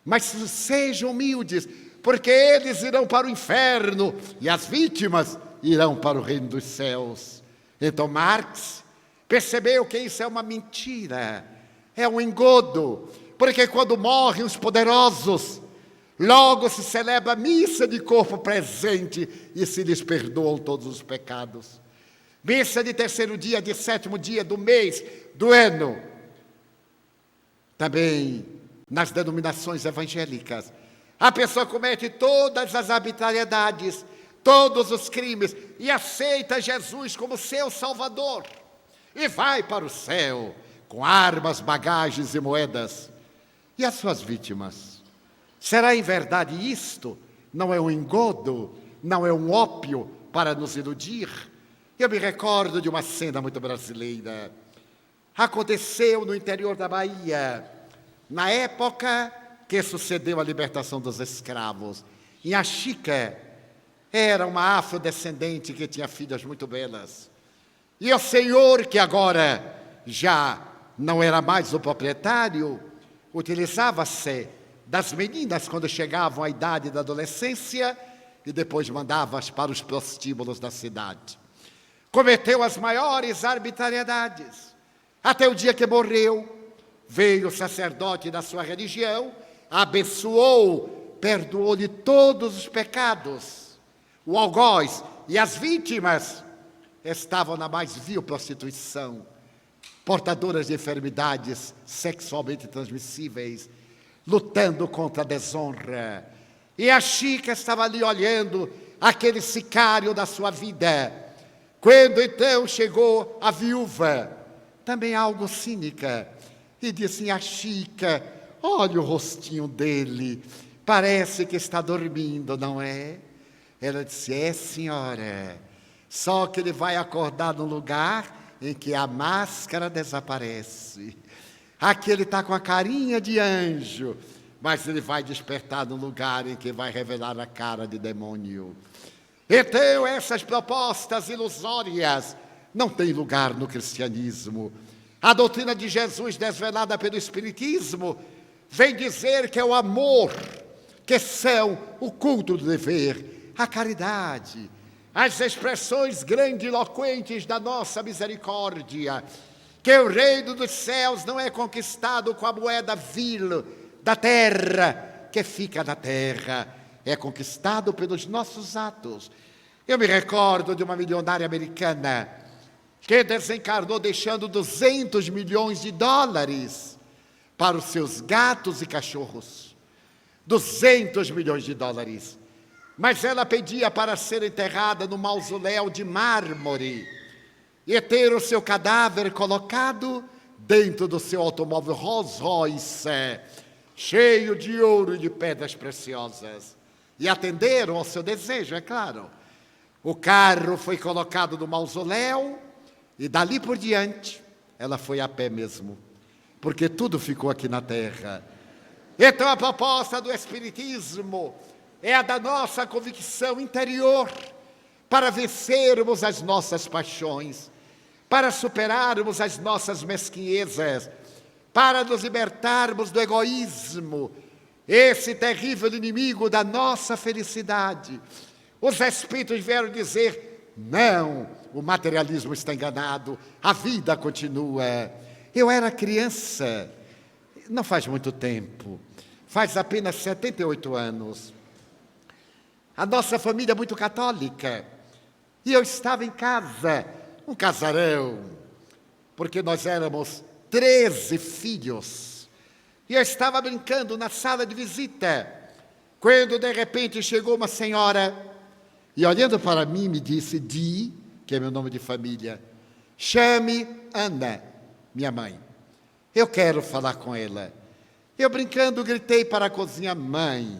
Mas sejam humildes, porque eles irão para o inferno e as vítimas irão para o reino dos céus. Então Marx percebeu que isso é uma mentira, é um engodo, porque quando morrem os poderosos, logo se celebra a missa de corpo presente e se lhes perdoam todos os pecados. Missa de terceiro dia, de sétimo dia do mês, do ano. Também nas denominações evangélicas, a pessoa comete todas as arbitrariedades, todos os crimes e aceita Jesus como seu Salvador e vai para o céu com armas, bagagens e moedas. E as suas vítimas? Será em verdade isto? Não é um engodo? Não é um ópio para nos iludir? Eu me recordo de uma cena muito brasileira. Aconteceu no interior da Bahia, na época que sucedeu a libertação dos escravos. E a Chica era uma afrodescendente que tinha filhas muito belas. E o senhor, que agora já não era mais o proprietário, utilizava-se das meninas quando chegavam à idade da adolescência e depois mandava-as para os prostíbulos da cidade. Cometeu as maiores arbitrariedades. Até o dia que morreu, veio o sacerdote da sua religião, abençoou, perdoou-lhe todos os pecados. O algoz e as vítimas estavam na mais vil prostituição, portadoras de enfermidades sexualmente transmissíveis, lutando contra a desonra. E a Chica estava ali olhando aquele sicário da sua vida. Quando então chegou a viúva, também algo cínica, e disse a Chica: olha o rostinho dele, parece que está dormindo, não é? Ela disse: é, senhora, só que ele vai acordar no lugar em que a máscara desaparece. Aqui ele está com a carinha de anjo, mas ele vai despertar no lugar em que vai revelar a cara de demônio. Então, essas propostas ilusórias não têm lugar no cristianismo. A doutrina de Jesus, desvelada pelo Espiritismo, vem dizer que é o amor, que são o culto do dever, a caridade, as expressões grandiloquentes da nossa misericórdia, que o reino dos céus não é conquistado com a moeda vil da terra, que fica na terra, é conquistado pelos nossos atos. Eu me recordo de uma milionária americana que desencarnou deixando 200 milhões de dólares para os seus gatos e cachorros. 200 milhões de dólares. Mas ela pedia para ser enterrada no mausoléu de mármore e ter o seu cadáver colocado dentro do seu automóvel Rolls Royce, cheio de ouro e de pedras preciosas. E atenderam ao seu desejo, é claro. O carro foi colocado no mausoléu e dali por diante ela foi a pé mesmo, porque tudo ficou aqui na terra. Então a proposta do Espiritismo é a da nossa convicção interior para vencermos as nossas paixões, para superarmos as nossas mesquinhezas, para nos libertarmos do egoísmo, esse terrível inimigo da nossa felicidade. Os Espíritos vieram dizer: não, o materialismo está enganado, a vida continua. Eu era criança, não faz muito tempo, faz apenas 78 anos. A nossa família é muito católica, e eu estava em casa, um casarão, porque nós éramos 13 filhos, e eu estava brincando na sala de visita, quando de repente chegou uma senhora, e olhando para mim me disse: Di, que é meu nome de família, chame Ana, minha mãe, eu quero falar com ela. Eu brincando gritei para a cozinha: mãe,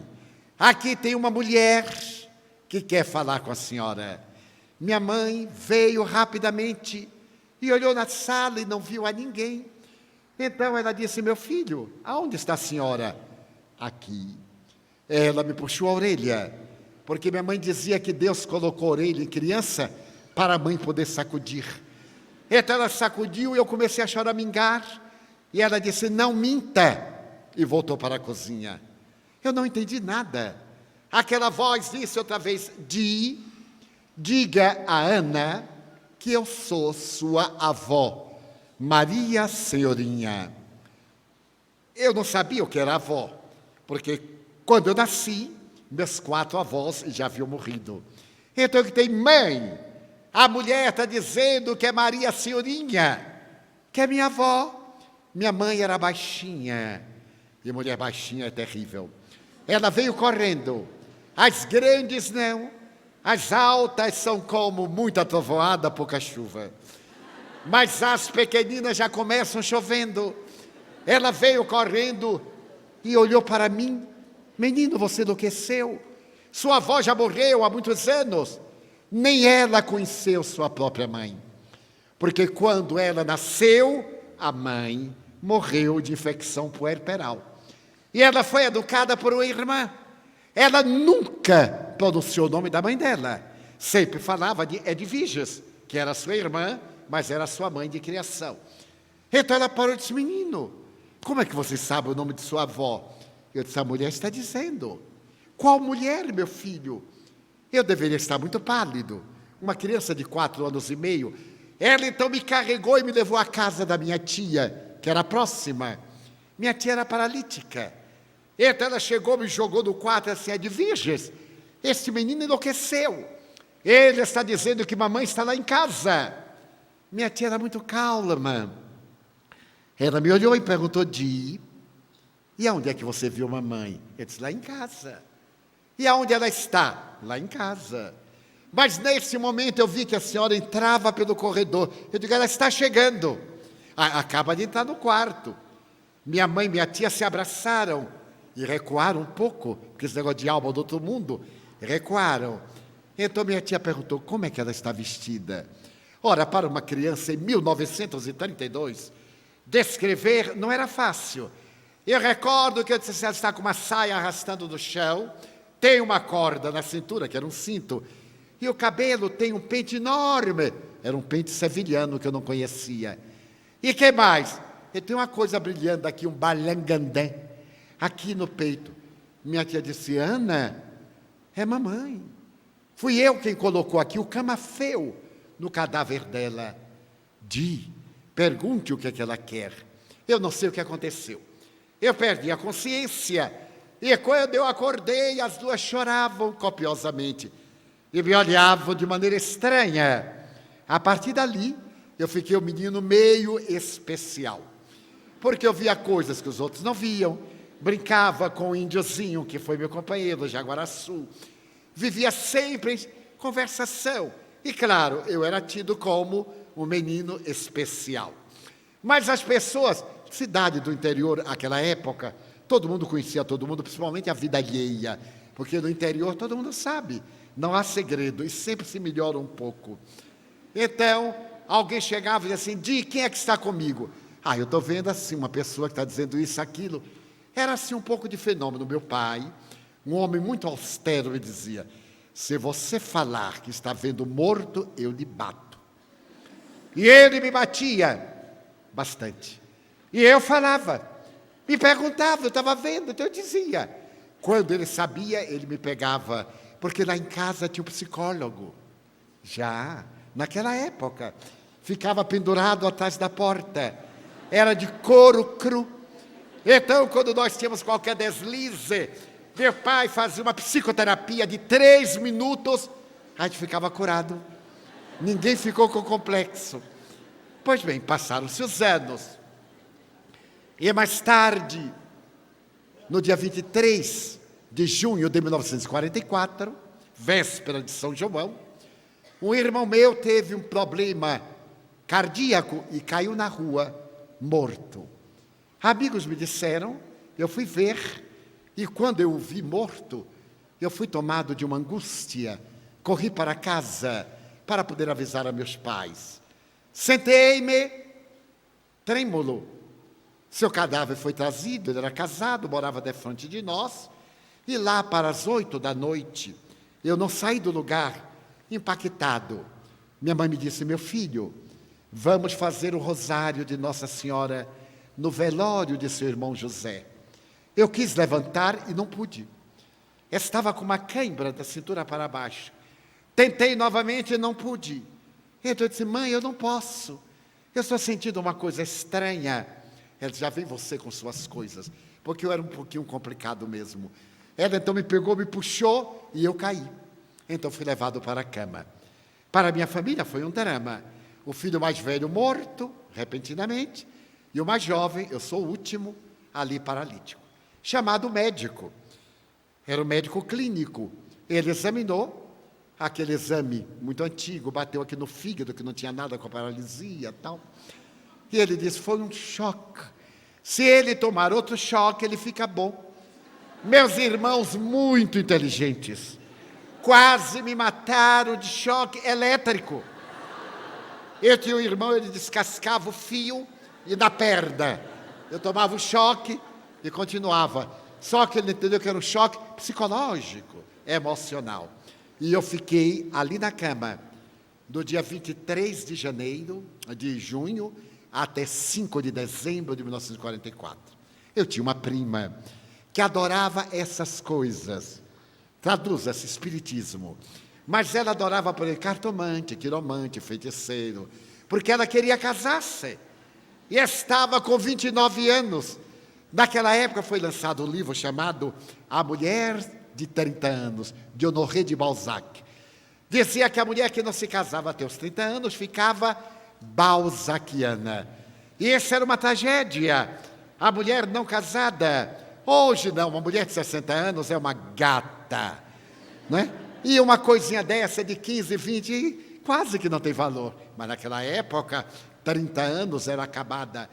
aqui tem uma mulher que quer falar com a senhora. Minha mãe veio rapidamente e olhou na sala e não viu a ninguém. Então ela disse: meu filho, aonde está a senhora? Aqui. Ela me puxou a orelha, porque minha mãe dizia que Deus colocou a orelha em criança para a mãe poder sacudir. Então ela sacudiu e eu comecei a choramingar. E ela disse: não minta. E voltou para a cozinha. Eu não entendi nada. Aquela voz disse outra vez: diga a Ana que eu sou sua avó, Maria Senhorinha. Eu não sabia o que era avó, porque quando eu nasci, meus 4 avós já haviam morrido. Então eu gritei: mãe, a mulher está dizendo que é Maria Senhorinha, que é minha avó. Minha mãe era baixinha, e mulher baixinha é terrível. Ela veio correndo. As grandes não, as altas são como muita trovoada, pouca chuva. Mas as pequeninas já começam chovendo. Ela veio correndo e olhou para mim: menino, você enlouqueceu? Sua avó já morreu há muitos anos. Nem ela conheceu sua própria mãe, porque quando ela nasceu, a mãe morreu de infecção puerperal. E ela foi educada por uma irmã. Ela nunca pronunciou o nome da mãe dela. Sempre falava de Edviges, que era sua irmã, mas era sua mãe de criação. Então ela parou e disse: menino, como é que você sabe o nome de sua avó? Eu disse: a mulher está dizendo. Qual mulher, meu filho? Eu deveria estar muito pálido. Uma criança de 4 anos e meio. Ela então me carregou e me levou à casa da minha tia, que era próxima. Minha tia era paralítica. Então ela chegou, me jogou no quarto e disse: Edviges, esse menino enlouqueceu. Ele está dizendo que mamãe está lá em casa. Minha tia era muito calma. Ela me olhou e perguntou: Di, e aonde é que você viu mamãe? Eu disse: lá em casa. E aonde ela está? Lá em casa. Mas nesse momento eu vi que a senhora entrava pelo corredor. Eu digo: ela está chegando. Acaba de entrar no quarto. Minha mãe e minha tia se abraçaram e recuaram um pouco, porque esse negócio de alma do outro mundo, recuaram. Então minha tia perguntou: como é que ela está vestida? Ora, para uma criança em 1932, descrever não era fácil. Eu recordo que eu disse: ela está com uma saia arrastando no chão, tem uma corda na cintura, que era um cinto, e o cabelo tem um pente enorme, era um pente sevilhano que eu não conhecia. E que mais? Ele tem uma coisa brilhando aqui, um balangandã, aqui no peito. Minha tia disse: Ana, é mamãe. Fui eu quem colocou aqui o camafeu no cadáver dela. Di, pergunte o que é que ela quer. Eu não sei o que aconteceu. Eu perdi a consciência. E quando eu acordei, as duas choravam copiosamente. E me olhavam de maneira estranha. A partir dali, eu fiquei um menino meio especial. Porque eu via coisas que os outros não viam. Brincava com o índiozinho, que foi meu companheiro, Jaguaraçu. Vivia sempre em conversação. E, claro, eu era tido como um menino especial. Mas as pessoas, cidade do interior, naquela época, todo mundo conhecia todo mundo, principalmente a vida alheia. Porque no interior todo mundo sabe Não há segredo, e sempre se melhora um pouco. Então, alguém chegava e dizia assim, Di, quem é que está comigo? Eu estou vendo assim, uma pessoa que está dizendo isso, aquilo. Era assim um pouco de fenômeno. Meu pai, um homem muito austero, me dizia, se você falar que está vendo morto, eu lhe bato. E ele me batia bastante. E eu falava, me perguntava, eu estava vendo, então eu dizia. Quando ele sabia, ele me pegava, porque lá em casa tinha um psicólogo. Já, naquela época, ficava pendurado atrás da porta. Era de couro cru. Então, quando nós tínhamos qualquer deslize, meu pai fazia uma psicoterapia de 3 minutos, a gente ficava curado. Ninguém ficou com complexo. Pois bem, passaram-se os anos. E mais tarde, no dia 23 de junho de 1944, véspera de São João, um irmão meu teve um problema cardíaco e caiu na rua, morto. Amigos me disseram, eu fui ver, e quando eu o vi morto, eu fui tomado de uma angústia, corri para casa para poder avisar a meus pais. Sentei-me, trêmulo. Seu cadáver foi trazido, ele era casado, morava defronte de nós, e lá para as 8 da noite, eu não saí do lugar, impactado. Minha mãe me disse, meu filho, vamos fazer o rosário de Nossa Senhora no velório de seu irmão José. Eu quis levantar e não pude. Estava com uma cãibra da cintura para baixo. Tentei novamente e não pude. Então eu disse, mãe, eu não posso. Eu estou sentindo uma coisa estranha. Ela disse, já vem você com suas coisas. Porque eu era um pouquinho complicado mesmo. Ela então me pegou, me puxou e eu caí. Então fui levado para a cama. Para a minha família foi um drama. O filho mais velho morto, repentinamente, e o mais jovem, eu sou o último, ali paralítico. Chamado médico. Era um médico clínico. Ele examinou, aquele exame muito antigo, bateu aqui no fígado, que não tinha nada com a paralisia e tal. E ele disse, foi um choque. Se ele tomar outro choque, ele fica bom. Meus irmãos muito inteligentes, quase me mataram de choque elétrico. Eu tinha um irmão, ele descascava o fio e da perna. Eu tomava o choque e continuava. Só que ele entendeu que era um choque psicológico, emocional. E eu fiquei ali na cama, do dia 23 de junho, até 5 de dezembro de 1944. Eu tinha uma prima que adorava essas coisas. Traduz-se espiritismo. Mas ela adorava, por exemplo, cartomante, quiromante, feiticeiro, porque ela queria casar-se. E estava com 29 anos. Naquela época foi lançado um livro chamado A Mulher de 30 Anos, de Honoré de Balzac. Dizia que a mulher que não se casava até os 30 anos ficava balzaquiana. E essa era uma tragédia. A mulher não casada. Hoje não, uma mulher de 60 anos é uma gata, não é? E uma coisinha dessa de 15, 20, quase que não tem valor. Mas naquela época, 30 anos era acabada.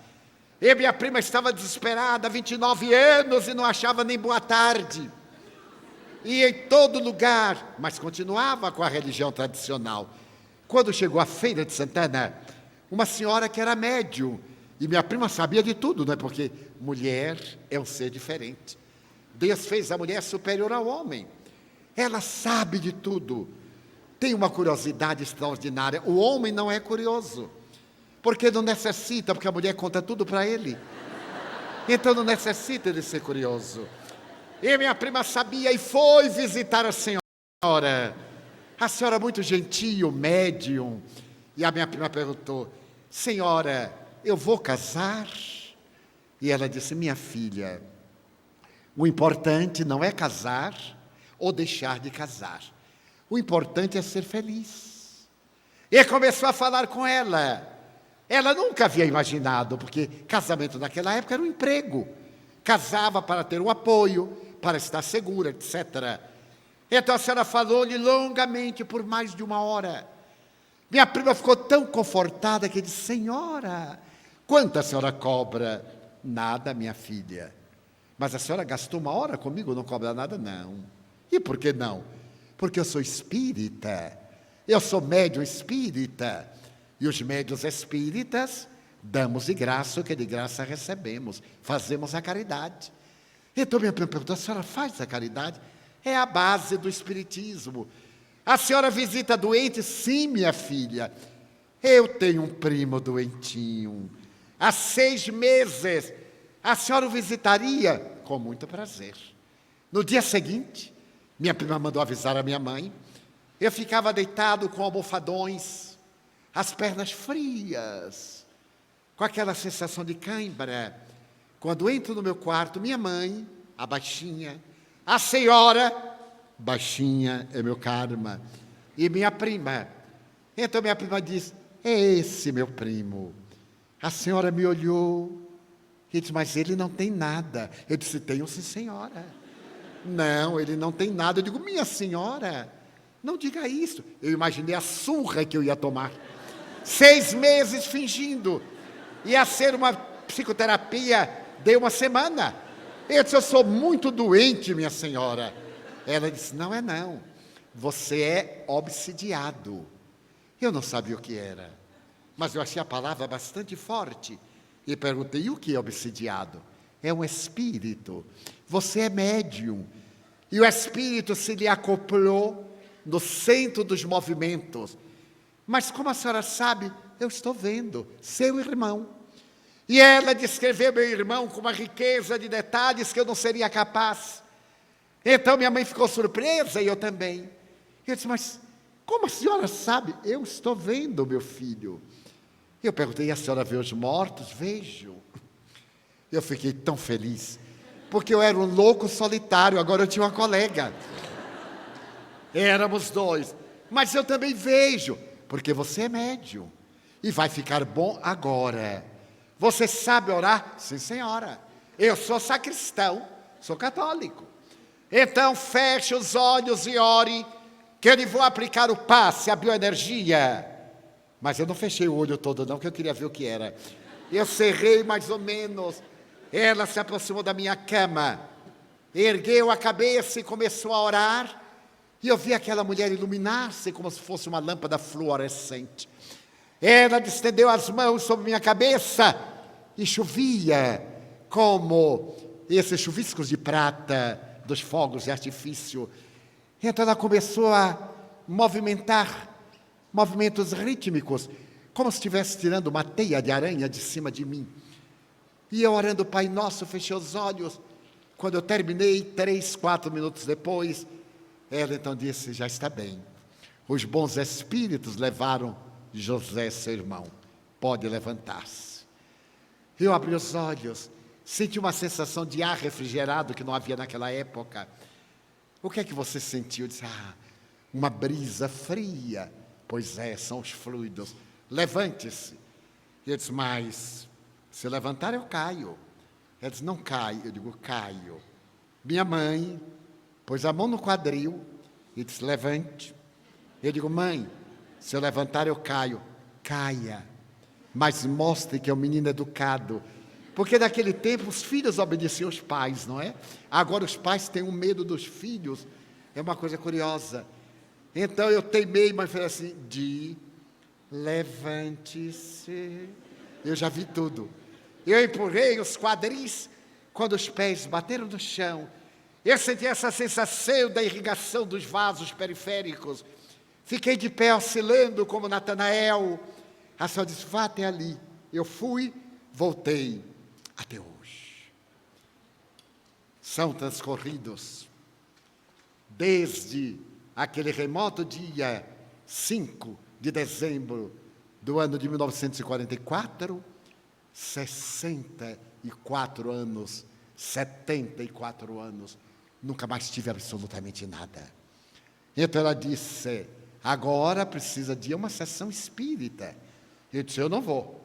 E minha prima estava desesperada, 29 anos, e não achava nem boa tarde. E em todo lugar, mas continuava com a religião tradicional. Quando chegou a feira de Santana, uma senhora que era médium, e minha prima sabia de tudo, não é? Porque mulher é um ser diferente. Deus fez a mulher superior ao homem. Ela sabe de tudo. Tem uma curiosidade extraordinária. O homem não é curioso, porque não necessita, porque a mulher conta tudo para ele. Então não necessita de ser curioso. E minha prima sabia e foi visitar a senhora. A senhora muito gentil, médium. E a minha prima perguntou, senhora, eu vou casar? E ela disse, minha filha, o importante não é casar ou deixar de casar. O importante é ser feliz. E começou a falar com ela. Ela nunca havia imaginado, porque casamento naquela época era um emprego. Casava para ter um apoio, para estar segura, etc. Então a senhora falou-lhe longamente por mais de 1 hora. Minha prima ficou tão confortada que disse, senhora, quanto a senhora cobra? Nada, minha filha. Mas a senhora gastou 1 hora comigo, não cobra nada, não. E por que não? porque eu sou espírita, eu sou médium espírita, e os médiuns espíritas damos de graça o que de graça recebemos, fazemos a caridade. Então minha prima perguntou: a senhora faz a caridade? É a base do espiritismo. A senhora visita doente? Sim, minha filha. Eu tenho um primo doentinho. Há 6 meses. A senhora o visitaria? Com muito prazer. No dia seguinte, minha prima mandou avisar a minha mãe. Eu ficava deitado com almofadões, as pernas frias, com aquela sensação de cãibra. Quando entro no meu quarto, minha mãe, a baixinha, a senhora, baixinha é meu karma, e minha prima. Então minha prima diz: é esse meu primo. A senhora me olhou e disse: mas ele não tem nada. Eu disse: tenho sim, senhora. Não, ele não tem nada. Eu digo: minha senhora, não diga isso. Eu imaginei a surra que eu ia tomar. 6 meses fingindo. Ia ser uma psicoterapia de 1 semana. Eu disse: eu sou muito doente, minha senhora. Ela disse: não é não. Você é obsidiado. Eu não sabia o que era, mas eu achei a palavra bastante forte. E perguntei: e o que é obsidiado? É um espírito. Você é médium. E o espírito se lhe acoplou no centro dos movimentos. Mas como a senhora sabe? Eu estou vendo, seu irmão. E ela descreveu meu irmão com uma riqueza de detalhes que eu não seria capaz. Então minha mãe ficou surpresa e eu também. Eu disse: mas como a senhora sabe? Eu estou vendo, meu filho. Eu perguntei: a senhora vê os mortos? Vejo. Eu fiquei tão feliz, porque eu era um louco solitário, agora eu tinha uma colega. Éramos 2. Mas eu também vejo, porque você é médium. E vai ficar bom agora. Você sabe orar? Sim, senhora. Eu sou sacristão, sou católico. Então feche os olhos e ore, que eu lhe vou aplicar o passe, a bioenergia. Mas eu não fechei o olho todo não, porque eu queria ver o que era. Eu cerrei mais ou menos. Ela se aproximou da minha cama, ergueu a cabeça e começou a orar. E eu vi aquela mulher iluminar-se como se fosse uma lâmpada fluorescente. Ela estendeu as mãos sobre minha cabeça e chovia como esses chuviscos de prata dos fogos de artifício. Então ela começou a movimentar movimentos rítmicos, como se estivesse tirando uma teia de aranha de cima de mim. E eu orando o Pai Nosso, fechei os olhos. Quando eu terminei, 3, 4 minutos depois, ela então disse: já está bem. Os bons espíritos levaram José, seu irmão. Pode levantar-se. Eu abri os olhos, senti uma sensação de ar refrigerado que não havia naquela época. O que é que você sentiu? Eu disse: uma brisa fria. Pois é, são os fluidos. Levante-se. Eu disse: mas se levantar eu caio. Ela disse: não caio. Eu digo: caio. Minha mãe pôs a mão no quadril e disse: levante. Eu digo: mãe, se eu levantar eu caio. Caia, mas mostre que é um menino educado. Porque naquele tempo os filhos obedeciam aos pais, não é? Agora os pais têm um medo dos filhos. É uma coisa curiosa. Então eu teimei, mas falei assim: levante-se. Eu já vi tudo. Eu empurrei os quadris. Quando os pés bateram no chão, eu senti essa sensação da irrigação dos vasos periféricos. Fiquei de pé oscilando como Natanael. A senhora disse: vá até ali. Eu fui, voltei. Até hoje. São transcorridos desde aquele remoto dia 5 de dezembro do ano de 1944, 64 anos, 74 anos, nunca mais tive absolutamente nada. Então ela disse: agora precisa de uma sessão espírita. Eu disse: eu não vou.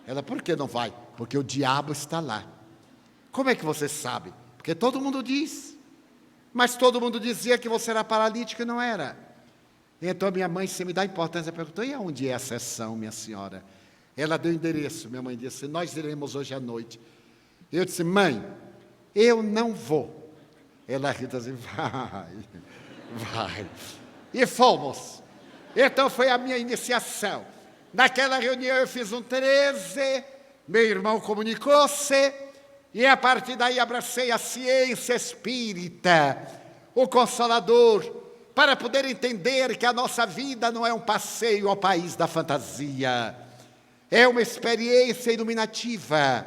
Ela: por que não vai? Porque o diabo está lá. Como é que você sabe? Porque todo mundo diz. Mas todo mundo dizia que você era paralítico e não era. Então minha mãe, sem me dar importância, perguntou: e aonde é a sessão, minha senhora? Ela deu o endereço. Minha mãe disse: nós iremos hoje à noite. Eu disse: mãe, eu não vou. Ela riu assim: vai. Vai. E fomos. Então foi a minha iniciação. Naquela reunião eu fiz um 13, meu irmão comunicou-se, e a partir daí abracei a ciência espírita, o Consolador, para poder entender que a nossa vida não é um passeio ao país da fantasia, é uma experiência iluminativa.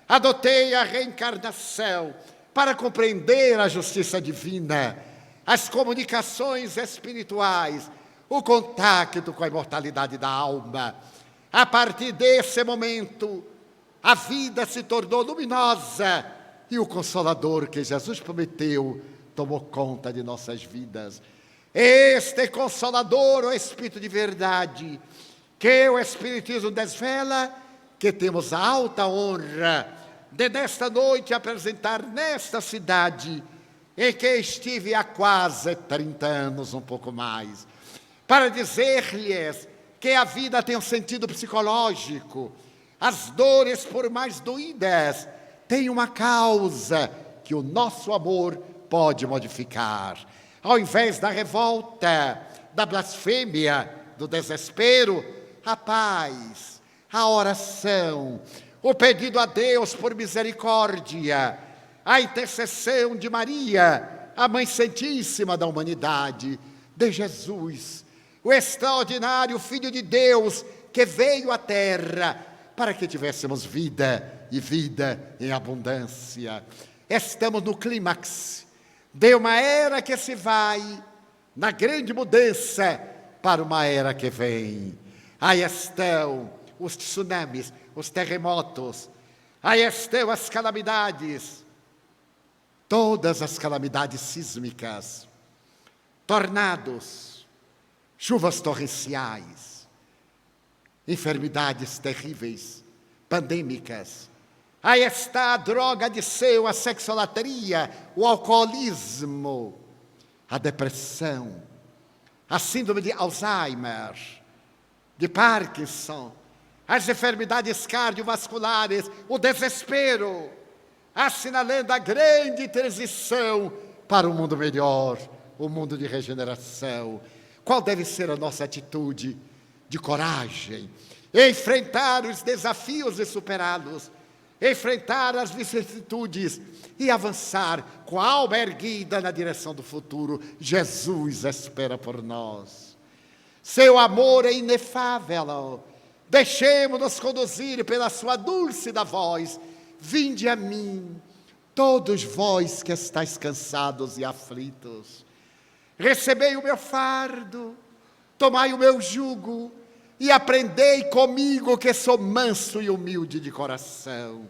Adotei a reencarnação para compreender a justiça divina, as comunicações espirituais, o contato com a imortalidade da alma. A partir desse momento, a vida se tornou luminosa e o Consolador que Jesus prometeu tomou conta de nossas vidas. Este Consolador, o Espírito de verdade, que o Espiritismo desvela, que temos a alta honra de nesta noite apresentar nesta cidade, em que estive há quase 30 anos, um pouco mais, para dizer-lhes que a vida tem um sentido psicológico. As dores, por mais doídas, têm uma causa que o nosso amor pode modificar. Ao invés da revolta, da blasfêmia, do desespero, a paz, a oração, o pedido a Deus por misericórdia, a intercessão de Maria, a Mãe Santíssima da humanidade, de Jesus, o extraordinário Filho de Deus que veio à terra para que tivéssemos vida e vida em abundância. Estamos no clímax de uma era que se vai, na grande mudança, para uma era que vem. Aí estão os tsunamis, os terremotos, aí estão as calamidades, todas as calamidades sísmicas, tornados, chuvas torrenciais, enfermidades terríveis, pandêmicas. Aí está a droga de seu, a sexolatria, o alcoolismo, a depressão, a síndrome de Alzheimer, de Parkinson, as enfermidades cardiovasculares, o desespero, assinalando a grande transição para um mundo melhor, um mundo de regeneração. Qual deve ser a nossa atitude de coragem? Enfrentar os desafios e superá-los, enfrentar as vicissitudes e avançar com a alma erguida na direção do futuro. Jesus espera por nós. Seu amor é inefável. Deixemo-nos conduzir pela sua dúlcida voz. Vinde a mim, todos vós que estáis cansados e aflitos. Recebei o meu fardo, tomai o meu jugo e aprendei comigo que sou manso e humilde de coração.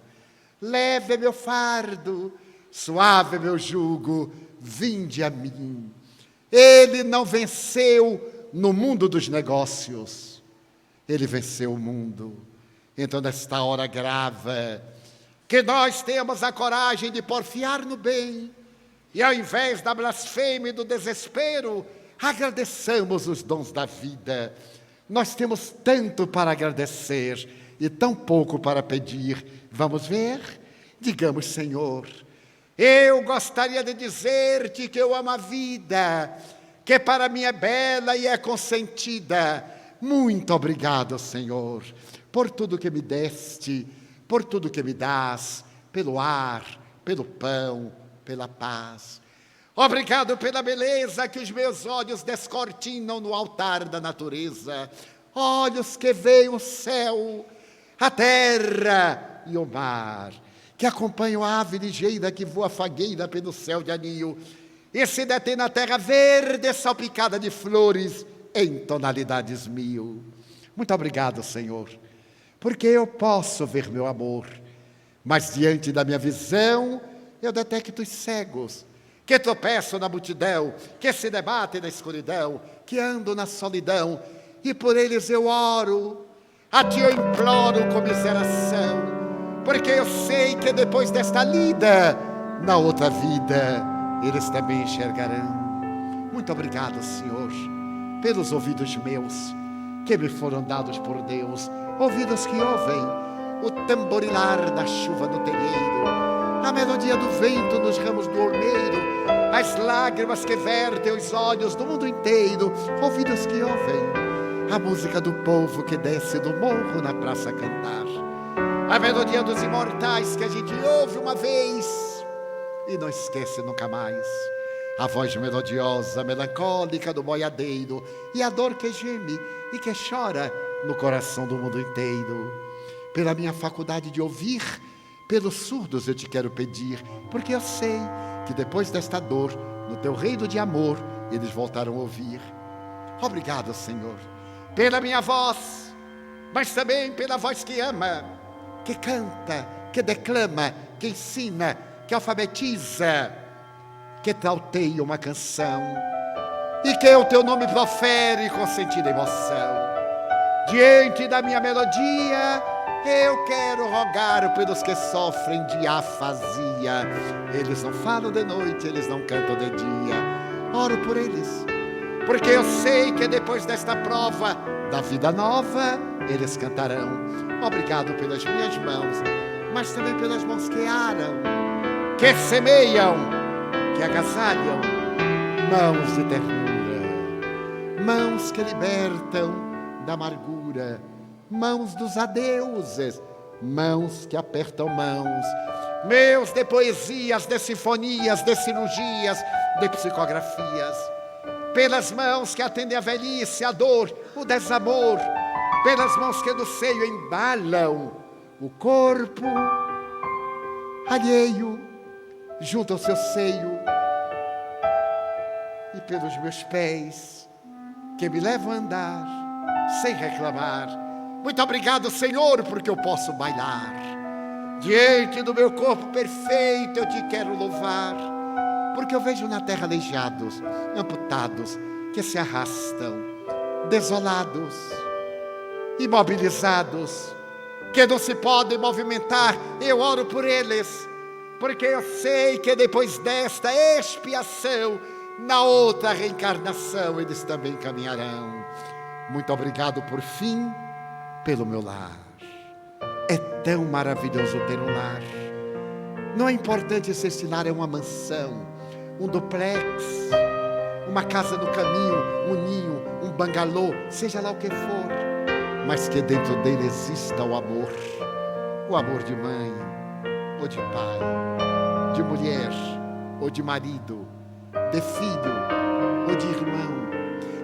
Leve meu fardo, suave meu jugo, vinde a mim. Ele não venceu no mundo dos negócios, ele venceu o mundo. Então, nesta hora grave, que nós temos a coragem de porfiar no bem, e ao invés da blasfêmia e do desespero, agradeçamos os dons da vida. Nós temos tanto para agradecer e tão pouco para pedir. Vamos ver? Digamos: Senhor, eu gostaria de dizer-te que eu amo a vida, que para mim é bela e é consentida. Muito obrigado, Senhor, por tudo que me deste, por tudo que me dás, pelo ar, pelo pão, pela paz. Obrigado pela beleza que os meus olhos descortinam no altar da natureza. Olhos que veem o céu, a terra e o mar, que acompanham a ave ligeira que voa fagueira pelo céu de anil e se detém na terra verde salpicada de flores em tonalidades 1000. Muito obrigado, Senhor, porque eu posso ver meu amor, mas diante da minha visão eu detecto os cegos, que tropeçam na multidão, que se debatem na escuridão, que andam na solidão, e por eles eu oro. A ti eu imploro comiseração, porque eu sei que depois desta lida, na outra vida, eles também enxergarão. Muito obrigado, Senhor, pelos ouvidos meus, que me foram dados por Deus, ouvidos que ouvem o tamborilar da chuva no telheiro, a melodia do vento nos ramos do olmeiro, as lágrimas que vertem os olhos do mundo inteiro, ouvidos que ouvem a música do povo que desce do morro na praça a cantar, a melodia dos imortais que a gente ouve uma vez e não esquece nunca mais, a voz melodiosa, melancólica do boiadeiro e a dor que geme e que chora no coração do mundo inteiro. Pela minha faculdade de ouvir, pelos surdos eu te quero pedir, porque eu sei que depois desta dor, no teu reino de amor, eles voltaram a ouvir. Obrigado, Senhor, pela minha voz, mas também pela voz que ama, que canta, que declama, que ensina, que alfabetiza, que trauteia uma canção e que o teu nome profere com sentido e emoção. Diante da minha melodia, eu quero rogar pelos que sofrem de afasia. Eles não falam de noite, eles não cantam de dia. Oro por eles, porque eu sei que depois desta prova da vida nova, eles cantarão. Obrigado pelas minhas mãos, mas também pelas mãos que aram, que semeiam, que agasalham, mãos de ternura, mãos que libertam da amargura, mãos dos adeuses, mãos que apertam mãos, meus de poesias, de sinfonias, de cirurgias, de psicografias, pelas mãos que atendem a velhice, a dor, o desamor, pelas mãos que do seio embalam o corpo alheio junto ao seu seio, e pelos meus pés que me levam a andar sem reclamar. Muito obrigado, Senhor, porque eu posso bailar. Diante do meu corpo perfeito eu te quero louvar, porque eu vejo na terra aleijados, amputados, que se arrastam, desolados, imobilizados, que não se podem movimentar. Eu oro por eles, porque eu sei que depois desta expiação, na outra reencarnação, eles também caminharão. Muito obrigado, por fim, pelo meu lar. É tão maravilhoso ter um lar. Não é importante se esse lar é uma mansão, um duplex, uma casa no caminho, um ninho, um bangalô, seja lá o que for, mas que dentro dele exista o amor de mãe ou de pai, de mulher ou de marido, de filho ou de irmão,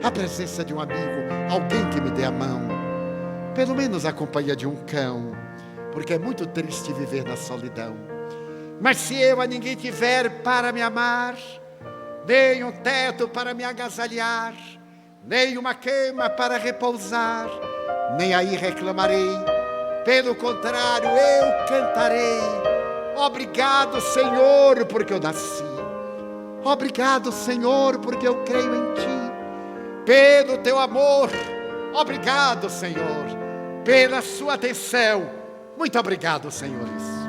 a presença de um amigo, alguém que me dê a mão, pelo menos a companhia de um cão, porque é muito triste viver na solidão. Mas se eu a ninguém tiver para me amar, nem um teto para me agasalhar, nem uma cama para repousar, nem aí reclamarei, pelo contrário eu cantarei. Obrigado, Senhor, porque eu nasci. Obrigado, Senhor, porque eu creio em Ti. Pelo Teu amor, obrigado, Senhor, pela Sua atenção. Muito obrigado, senhores.